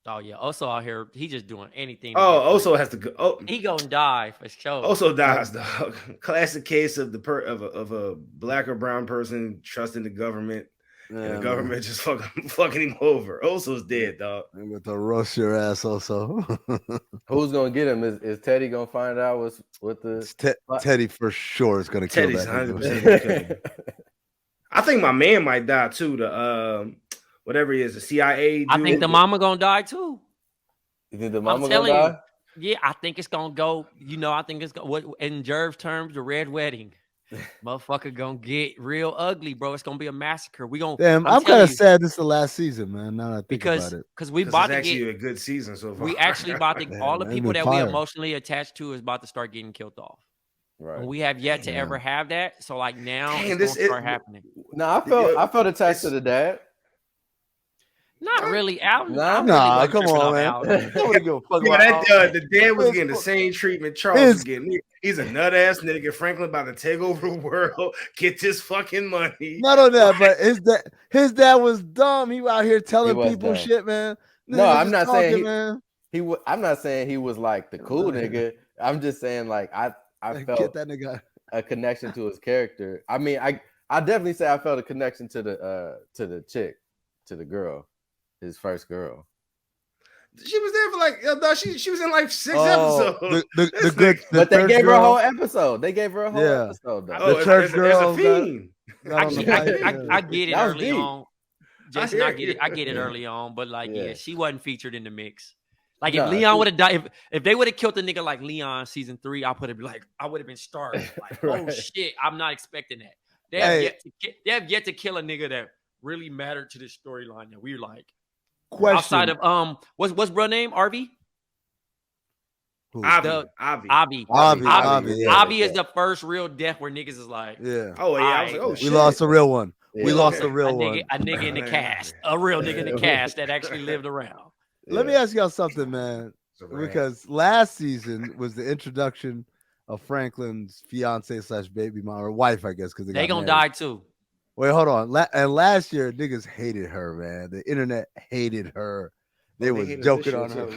Oh yeah, Oso out here, he just doing anything. Oh, Oso has to go. Oh, he gonna die for sure. Oso dies, dog. Classic case of of a black or brown person trusting the government, and the government just fucking him over. Oso's dead, dog. I'm going to roast your ass, Oso. Who's gonna get him? Is Teddy gonna find out what the Teddy for sure is gonna kill that. 100%. I think my man might die too. The whatever he is, the CIA dude. I think the mama gonna die too. You think the mama gonna die? Yeah, I think it's gonna go. I think it's going in Jerv's terms, the red wedding. Motherfucker gonna get real ugly, bro. It's gonna be a massacre. Damn, I'm kind of sad this is the last season, man. Now that I think about it, because we about to get a good season so far. We actually about to all the people that we emotionally attached to is about to start getting killed off. Right. And we have yet to ever have that. So like now it's gonna start happening. No, I felt attached to the dad. Not really, Al. Nah, come on, man. The dad was getting the same treatment Charles was getting. He's a nut ass nigga. Franklin about to take over the world, get this fucking money. Not on that, but his dad was dumb. He out here telling people dumb. Shit, man. No, I'm not saying I'm not saying he was like the cool nigga. I'm just saying like I felt that nigga a connection to his character. I mean, I definitely say I felt a connection to the chick, to the girl, his first girl. She was there for like she was in like 6 episodes. But they gave her a whole episode. They gave her a whole episode. The church girl. I get it early on. Jason, I get it early on, but like she wasn't featured in the mix. Like if Leon would have died, if they would have killed a nigga like Leon season 3, I would have been starved. Like, oh shit, I'm not expecting that. They have yet to kill a nigga that really mattered to this storyline that we like. Question. Outside of what's bro name? RV? Avi. Avi is the first real death where niggas is like, yeah. Oh yeah, I was like, oh we shit, lost a real one. Yeah. We lost a real a one. nigga in the cast, a real nigga in the cast that actually lived around. Let me ask y'all something, man, because last season was the introduction of Franklin's fiance / baby mom or wife, I guess, because they gonna die too. Wait, hold on. And last year, niggas hated her, man. The internet hated her. They was joking on her.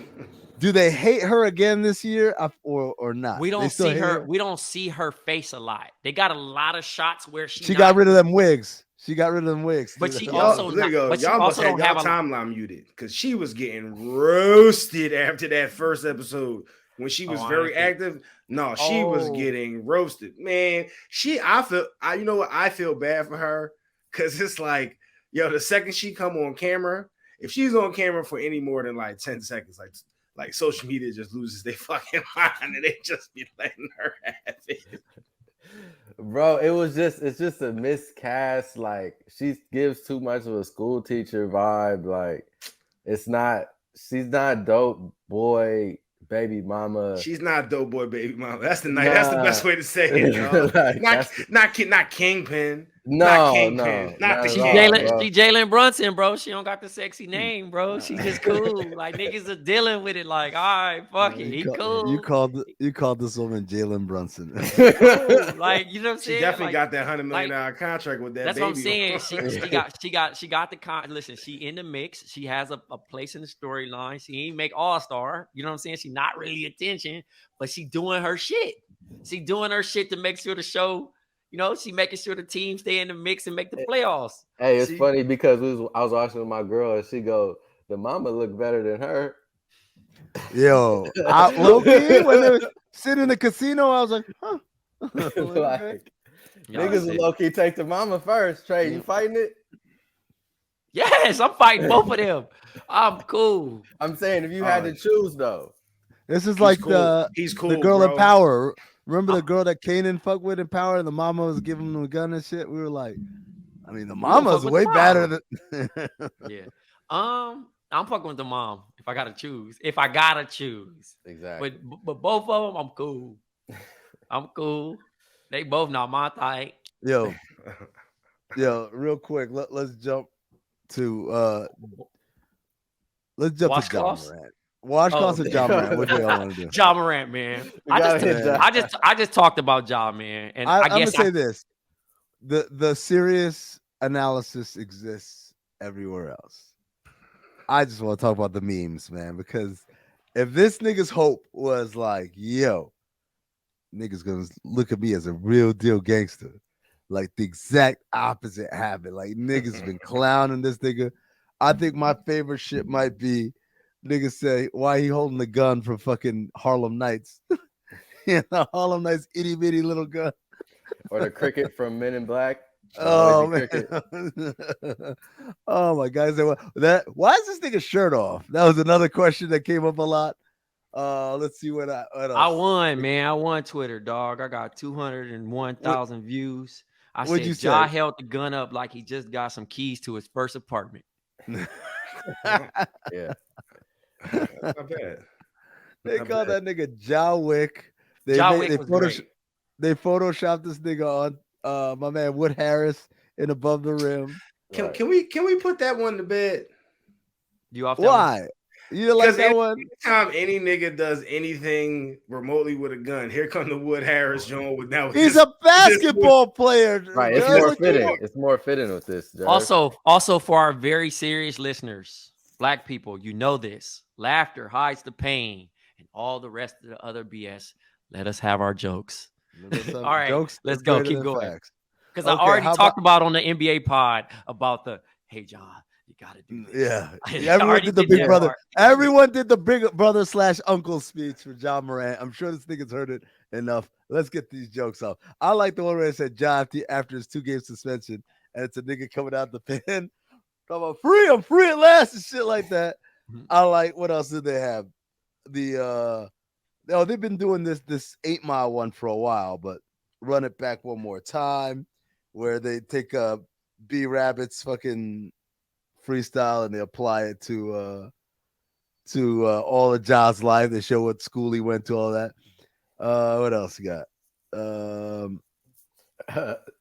Do they hate her again this year, or not? We don't see her. We don't see her face a lot. They got a lot of shots where she got rid of them wigs. She got rid of them wigs. But she also, y'all must have y'all timeline muted because she was getting roasted after that first episode when she was very active. No, she was getting roasted, man. You know what? I feel bad for her because it's like, yo, the second she come on camera, if she's on camera for any more than like 10 seconds, like social media just loses their fucking mind and they just be letting her have it. Bro, it's just a miscast. Like, she gives too much of a school teacher vibe. Like, she's not dope boy baby mama. She's not dope boy baby mama. That's the best way to say it, y'all. Not Kingpin. No, She Jalen Brunson, bro. She don't got the sexy name, bro. She just cool. Like, niggas are dealing with it. Like, all right, fuck it. He cool. You called this woman Jalen Brunson. Cool. Like, you know what I'm saying? She definitely got that $100 million contract with that. That's baby. what I'm saying. She got the listen. She in the mix. She has a place in the storyline. She ain't make All-Star. You know what I'm saying? She not really attention, but she doing her shit. She doing her shit to make sure the show. You know, she making sure the team stay in the mix and make the playoffs. Hey, it's funny because I was watching with my girl and she go, the mama look better than her. Yo, low-key, when they were sitting in the casino, I was like, huh. Like, niggas low-key take the mama first. Trey, you fighting it? Yes, I'm fighting both of them. I'm cool. I'm saying if you had to choose, though. This is like he's cool, the girl bro. in Power. Remember the girl that Kanan fucked with in Power and the mama was giving him a gun and shit? We were like, I mean, the mama's way better than yeah. I'm fucking with the mom if I gotta choose. Exactly. But both of them, I'm cool. I'm cool. They both not my type. Yo, real quick, let's jump to Ja Morant. Washcloth or Ja Morant? What do y'all want to do? Ja Morant, man. I just talked about Ja, man. And I guess I'm gonna say this: the serious analysis exists everywhere else. I just want to talk about the memes, man, because if this nigga's hope was like, yo, niggas gonna look at me as a real deal gangster, like the exact opposite happened. Like, niggas been clowning this nigga. I think my favorite shit might be niggas say, why he holding the gun from fucking Harlem Nights? Harlem Nights itty bitty little gun. Or the cricket from Men in Black. Oh, man. Oh, my God. Why is this nigga shirt off? That was another question that came up a lot. Let's see what I won, man. I won Twitter, dog. I got 201,000 views. What'd you say? Ja held the gun up like he just got some keys to his first apartment. Yeah. That's not bad. They call that nigga Ja Wick. They photoshopped this nigga on my man Wood Harris in Above the Rim. Can we put that one to bed? You off? Why? You didn't like that one? Anytime any nigga does anything remotely with a gun, here come the Wood Harris John with now. He's a basketball player, right? It's more fitting. It's more fitting with this. Jared. Also for our very serious listeners, Black people, you know this. Laughter hides the pain, and all the rest of the other BS. Let us have our jokes. All right, let's go. Keep going. Because I already talked about on the NBA pod about the, hey, John, you got to do this. Yeah. Everyone did the big brother. Everyone did the big brother / uncle speech for Ja Morant. I'm sure this nigga's heard it enough. Let's get these jokes off. I like the one where it said Ja after his 2-game suspension, and it's a nigga coming out the pen. I'm free at last and shit like that. I like, what else did they have? They've been doing this 8 Mile one for a while, but Run It Back One More Time, where they take B Rabbit's fucking freestyle and they apply it to to all of Ja's life. They show what school he went to, all that. What else you got?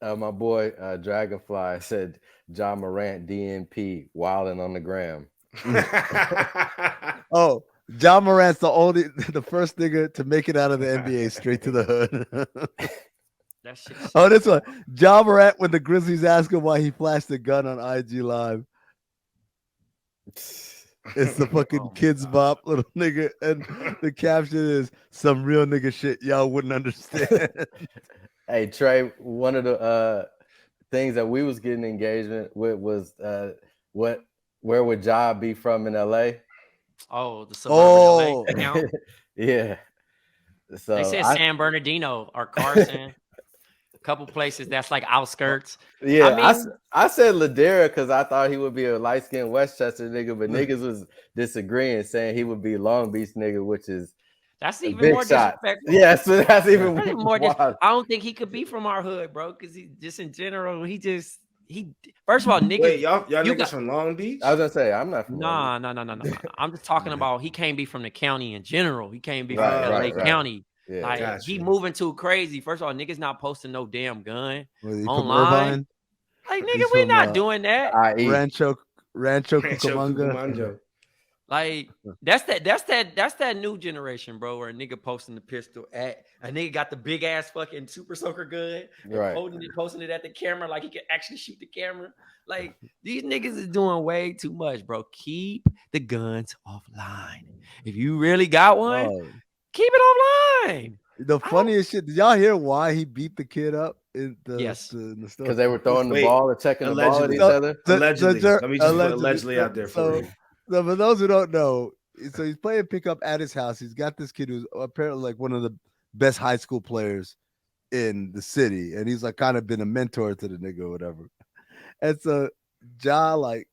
My boy Dragonfly said Ja Morant DNP wilding on the gram. Oh, Ja Morant's the first nigga to make it out of the NBA straight to the hood. That shit. Oh, this one. Ja Morant when the Grizzlies ask him why he flashed the gun on IG Live. It's the fucking kids bop little nigga, and the caption is some real nigga shit y'all wouldn't understand. Hey Trey, one of the things that we was getting engagement with was where would Ja be from in LA? Oh, the suburban LA account. Yeah. So they said San Bernardino or Carson. A couple places that's like outskirts. Yeah, I said Ladera because I thought he would be a light-skinned Westchester nigga, but niggas was disagreeing, saying he would be Long Beach nigga, which is that's even more disrespectful. Yeah, so that's even more. I don't think he could be from our hood, bro, because he just in general, he first of all, niggas. Wait, y'all niggas from Long Beach? I was gonna say I'm not from Long Beach. No. I'm just talking about he can't be from the county in general. He can't be from LA County. Yeah, like he moving too crazy. First of all, niggas not posting no damn gun online. Like nigga, we not doing that. Rancho Cucamonga. Like that's that new generation, bro. Where a nigga posting the pistol at a nigga got the big ass fucking super soaker gun, right? Posting it at the camera like he can actually shoot the camera. Like these niggas is doing way too much, bro. Keep the guns offline. If you really got one, keep it offline. The funniest shit. Did y'all hear why he beat the kid up? Yes, because they were throwing the ball or checking the ball at each other. Allegedly, let me just put allegedly out there for you. So for those who don't know, so he's playing pickup at his house. He's got this kid who's apparently like one of the best high school players in the city, and he's like kind of been a mentor to the nigga or whatever. And so Ja like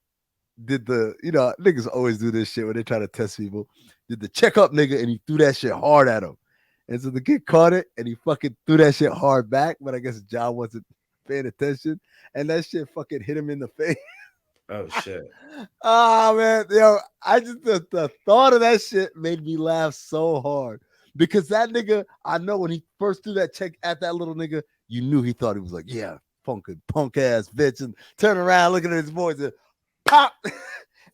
did the, niggas always do this shit when they try to test people. Did the check up nigga, and he threw that shit hard at him. And so the kid caught it, and he fucking threw that shit hard back. But I guess Ja wasn't paying attention, and that shit fucking hit him in the face. Oh shit! Oh man, I just the thought of that shit made me laugh so hard because that nigga, I know when he first threw that check at that little nigga, you knew he thought he was like, yeah, punk ass bitch, and turn around looking at his boys and pop.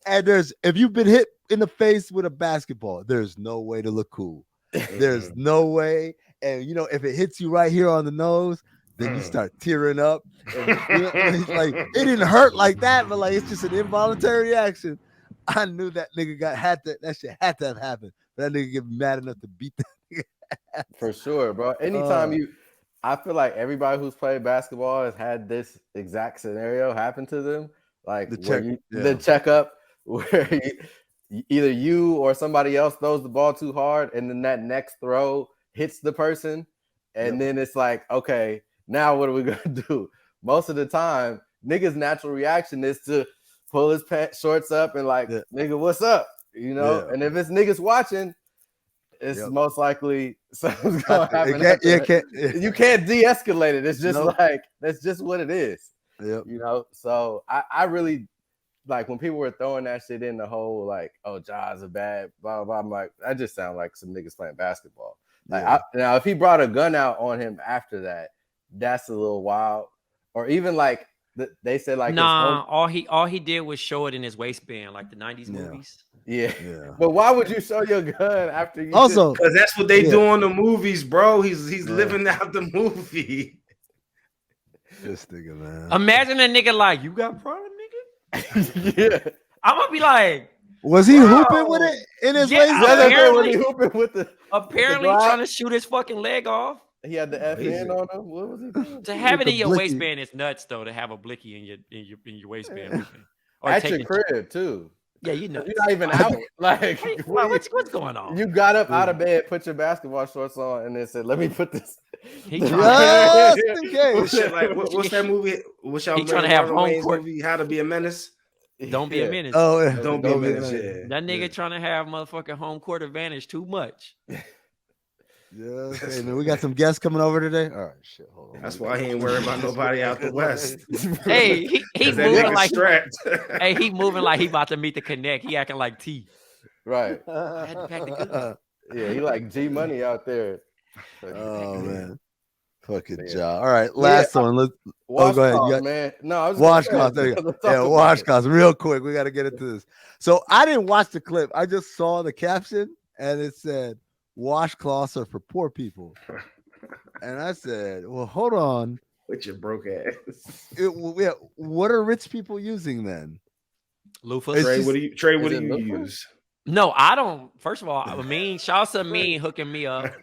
And if you've been hit in the face with a basketball, there's no way to look cool. There's no way. And if it hits you right here on the nose, then you start tearing up. And, like it didn't hurt like that, but like it's just an involuntary reaction. I knew that nigga that shit had to have happened. That nigga get mad enough to beat that nigga. For sure, bro. Anytime I feel like everybody who's played basketball has had this exact scenario happen to them. Like the checkup where either you or somebody else throws the ball too hard, and then that next throw hits the person, and then it's like, okay, now what are we gonna do? Most of the time, niggas' natural reaction is to pull his shorts up and like, nigga, what's up? And if it's niggas watching, it's most likely something's gonna happen. You can't de-escalate it. It's just like that's just what it is. Yep. So I really like when people were throwing that shit in the whole like, oh, Ja's a bad blah blah. I'm like, that just sounds like some niggas playing basketball. Like now, if he brought a gun out on him after that, that's a little wild. Or even like they said like, nah, all he did was show it in his waistband, like the 90s movies. Yeah. But why would you show your gun after you? Also, because that's what they do in the movies, bro. He's living out the movie. This nigga, man. Imagine a nigga like, you got problem, nigga? I'm gonna be like, was he hooping with it in his waistband? Apparently trying to shoot his fucking leg off. He had the FN on him. What was he doing? To have it in your waistband is nuts, though. To have a blicky in your waistband, or at your crib too. Yeah, you're not even out. Like, what's going on? You got up out of bed, put your basketball shorts on, and then said, "Let me put this." What's that movie? What's y'all trying to have home court? Movie, How to Be a Menace. Don't be a menace. Oh, yeah. Don't be a menace. Yeah. That nigga trying to have motherfucking home court advantage too much. Yeah, hey, man, we got some guests coming over today. All right, shit. Hold on. That's why he ain't worried about nobody out the west. Hey, he moving like he moving like he about to meet the connect. He acting like T. Right. I had to pack the goods. Yeah, he like G Money out there. Oh man, fucking Yeah. Ja. All right, But yeah, last one. Let's. Oh, go ahead. You Washcloth, got man. No, I was just Washcloth. gonna There you say, go. let's Yeah, talk about it. Washcloth. Real quick, we got to get into this. So I didn't watch the clip. I just saw the caption, and it said washcloths are for poor people. And I said, well, hold on. With your broke ass. What are rich people using then? Loofahs. It's Trey, just- what do it you loofahs? use? No, I don't. First of all, shouts to me hooking me up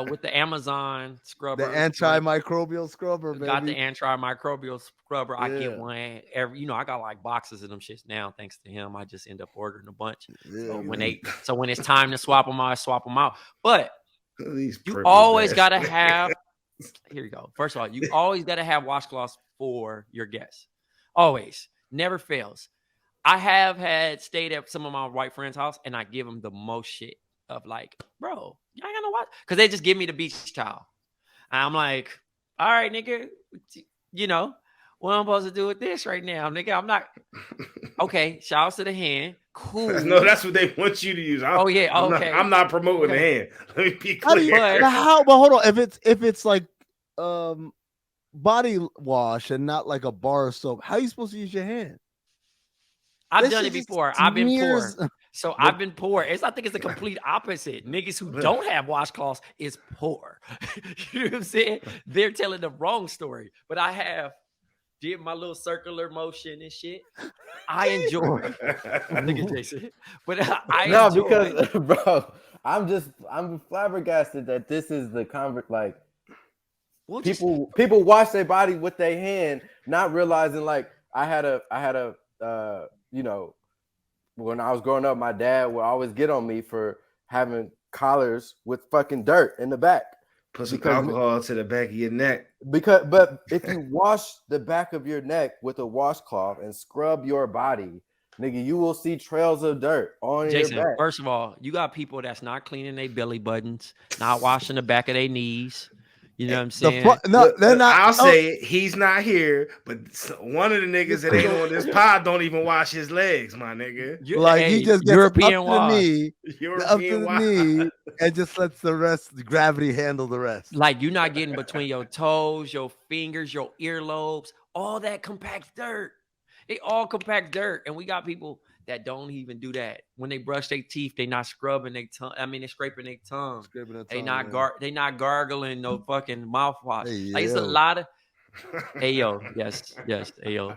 with the Amazon scrubber. The antimicrobial scrubber, baby. Got the antimicrobial scrubber. I Yeah. get one every. I got like boxes of them shits now. Thanks to him, I just end up ordering a bunch. Yeah, So man. when it's time to swap them out, I swap them out. But These you privileged always ass gotta niggas. have. Here you go. First of all, you always gotta have washcloths for your guests. Always, never fails. I have stayed at some of my white friends' house, and I give them the most shit of like, bro, y'all ain't got no watch, because they just give me the beach towel. And I'm like, all right, nigga, what I'm supposed to do with this right now, nigga? I'm not okay. Shouts to the hand, cool. No, that's what they want you to use. Oh yeah, okay. I'm not promoting the hand. Let me be clear. But hold on. If it's like body wash and not like a bar of soap, how are you supposed to use your hand? I've This done is it just before. I've been smears. poor. So I've been poor. I think it's the complete opposite. Niggas who don't have washcloths is poor. You know what I'm saying? They're telling the wrong story. But I did my little circular motion and shit. I enjoy it. Look at Jason. But I enjoy because bro, I'm flabbergasted that this is the like people wash their body with their hand, not realizing like I had a when I was growing up, my dad would always get on me for having collars with fucking dirt in the back. Put some alcohol to the back of your neck. But if you wash the back of your neck with a washcloth and scrub your body, nigga, you will see trails of dirt on Jason, your back. First of all, you got people that's not cleaning their belly buttons, not washing the back of their knees. You know what I'm saying? They're not. I'll say it, he's not here, but one of the niggas that ain't on this pod don't even wash his legs, my nigga. He just gets European up to the knee, European and just lets the gravity handle the rest. Like you're not getting between your toes, your fingers, your earlobes, all that compacts dirt. It all compacts dirt, and we got people that don't even do that. When they brush their teeth, they not scrubbing their tongue. I mean, they're scraping their tongue. They not gargling no fucking mouthwash. Hey, like it's a lot of yes, ayo.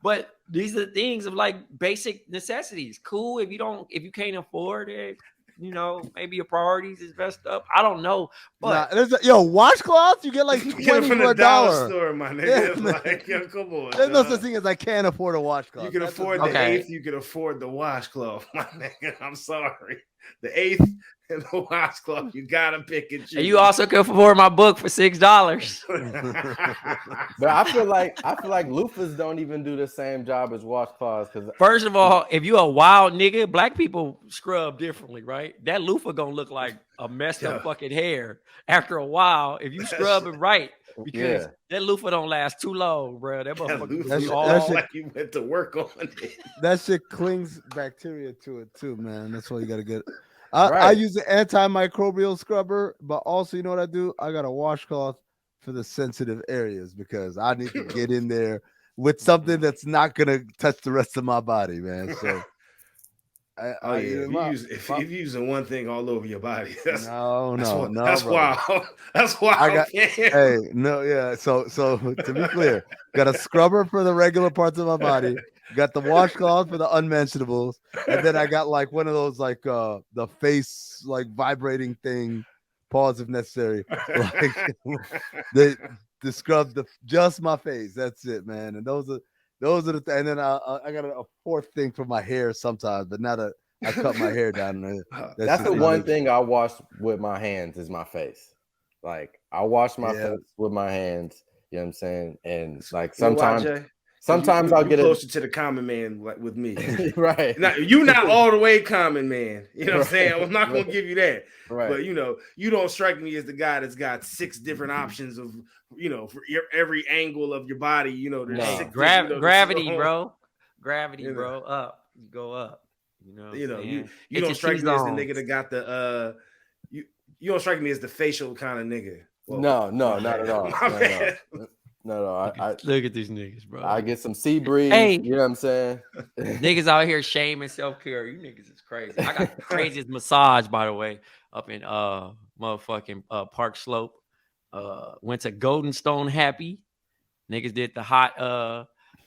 But these are the things of like basic necessities. Cool if you can't afford it. Maybe your priorities is messed up. I don't know. But washcloths, you get like 20 from for the $1. store, my nigga. Yeah, like, yo, come on. There's no such thing as I can't afford a washcloth. You can afford the eighth, you can afford the washcloth, my nigga. I'm sorry. The eighth and the washcloth, you gotta pick and choose. And you also can afford my book for $6. But I feel like loofahs don't even do the same job as washcloths. Because first of all, if you a wild nigga, black people scrub differently, right? That loofah gonna look like a messed up fucking hair after a while. If you scrub it right, because that loofah don't last too long, bro. That motherfucker that's like you went to work on it. That shit clings bacteria to it too, man. That's why you gotta get. I use an antimicrobial scrubber, but also you know what I do? I got a washcloth for the sensitive areas because I need to get in there with something that's not gonna touch the rest of my body, man. So. If you're using one thing all over your body, that's that's wild. That's wild. So to be clear, got a scrubber for the regular parts of my body, got the washcloth for the unmentionables, and then I got like one of those like the face like vibrating thing, pause if necessary, like they scrub just my face. That's it, man. And those are the and then I got a fourth thing for my hair sometimes, but now that I cut my hair down, that's the one thing I wash with my hands is my face. Like I wash my face with my hands. You know what I'm saying? And like sometimes I'll get closer to the common man, like with me, right? Now, you're not all the way common man. You know what I'm saying? I'm not gonna give you that. Right. But you don't strike me as the guy that's got 6 different options of for every angle of your body. There's gravity, bro. Gravity, bro. Up, you go up. You know, You It's don't just strike me as the T-zones. nigga that got the you don't strike me as the facial kind of nigga. Whoa, No, my not at bad. all. My bad. No. Look at these niggas, bro. I get some sea breeze. Hey. You know what I'm saying? Niggas out here shaming self-care. You niggas is crazy. I got the craziest massage, by the way, up in motherfucking Park Slope. Went to Golden Stone Happy. Niggas did the hot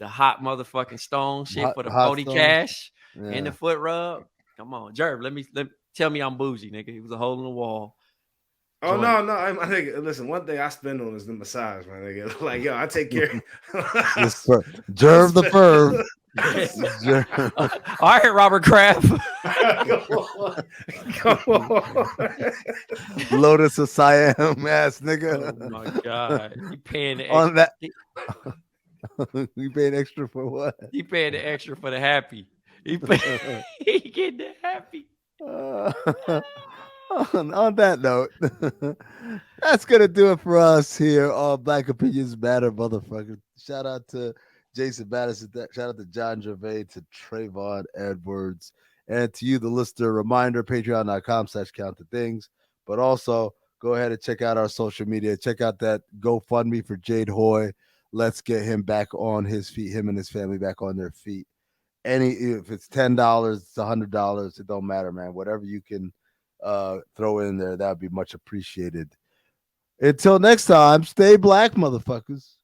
motherfucking stone shit for the hot 40 stones? cash Yeah. and the foot rub. Come on, Jerv. Let me tell me I'm bougie, nigga. It was a hole in the wall. Oh Joint. no, I think listen, one thing I spend on is the massage, my nigga. Like, yo, I take care. Jerv the perv. All right, Robert Kraft. Come on. Lotus of Siam ass nigga. Oh my god. You paying the On extra. that. You paying extra for what? He paying the extra for the happy. He getting the happy. On that note, that's gonna do it for us here on Black Opinions Matter, motherfucker. Shout out to Jason Madison, shout out to John Gervais, to Trayvon Edwards, and to you, the listener. Reminder: patreon.com/count the things, but also go ahead and check out our social media. Check out that GoFundMe for Jade Hoy. Let's get him back on his feet, him and his family back on their feet. If it's $10, it's $100, it don't matter, man. Whatever you can throw in there, that would be much appreciated. Until next time, stay black, motherfuckers.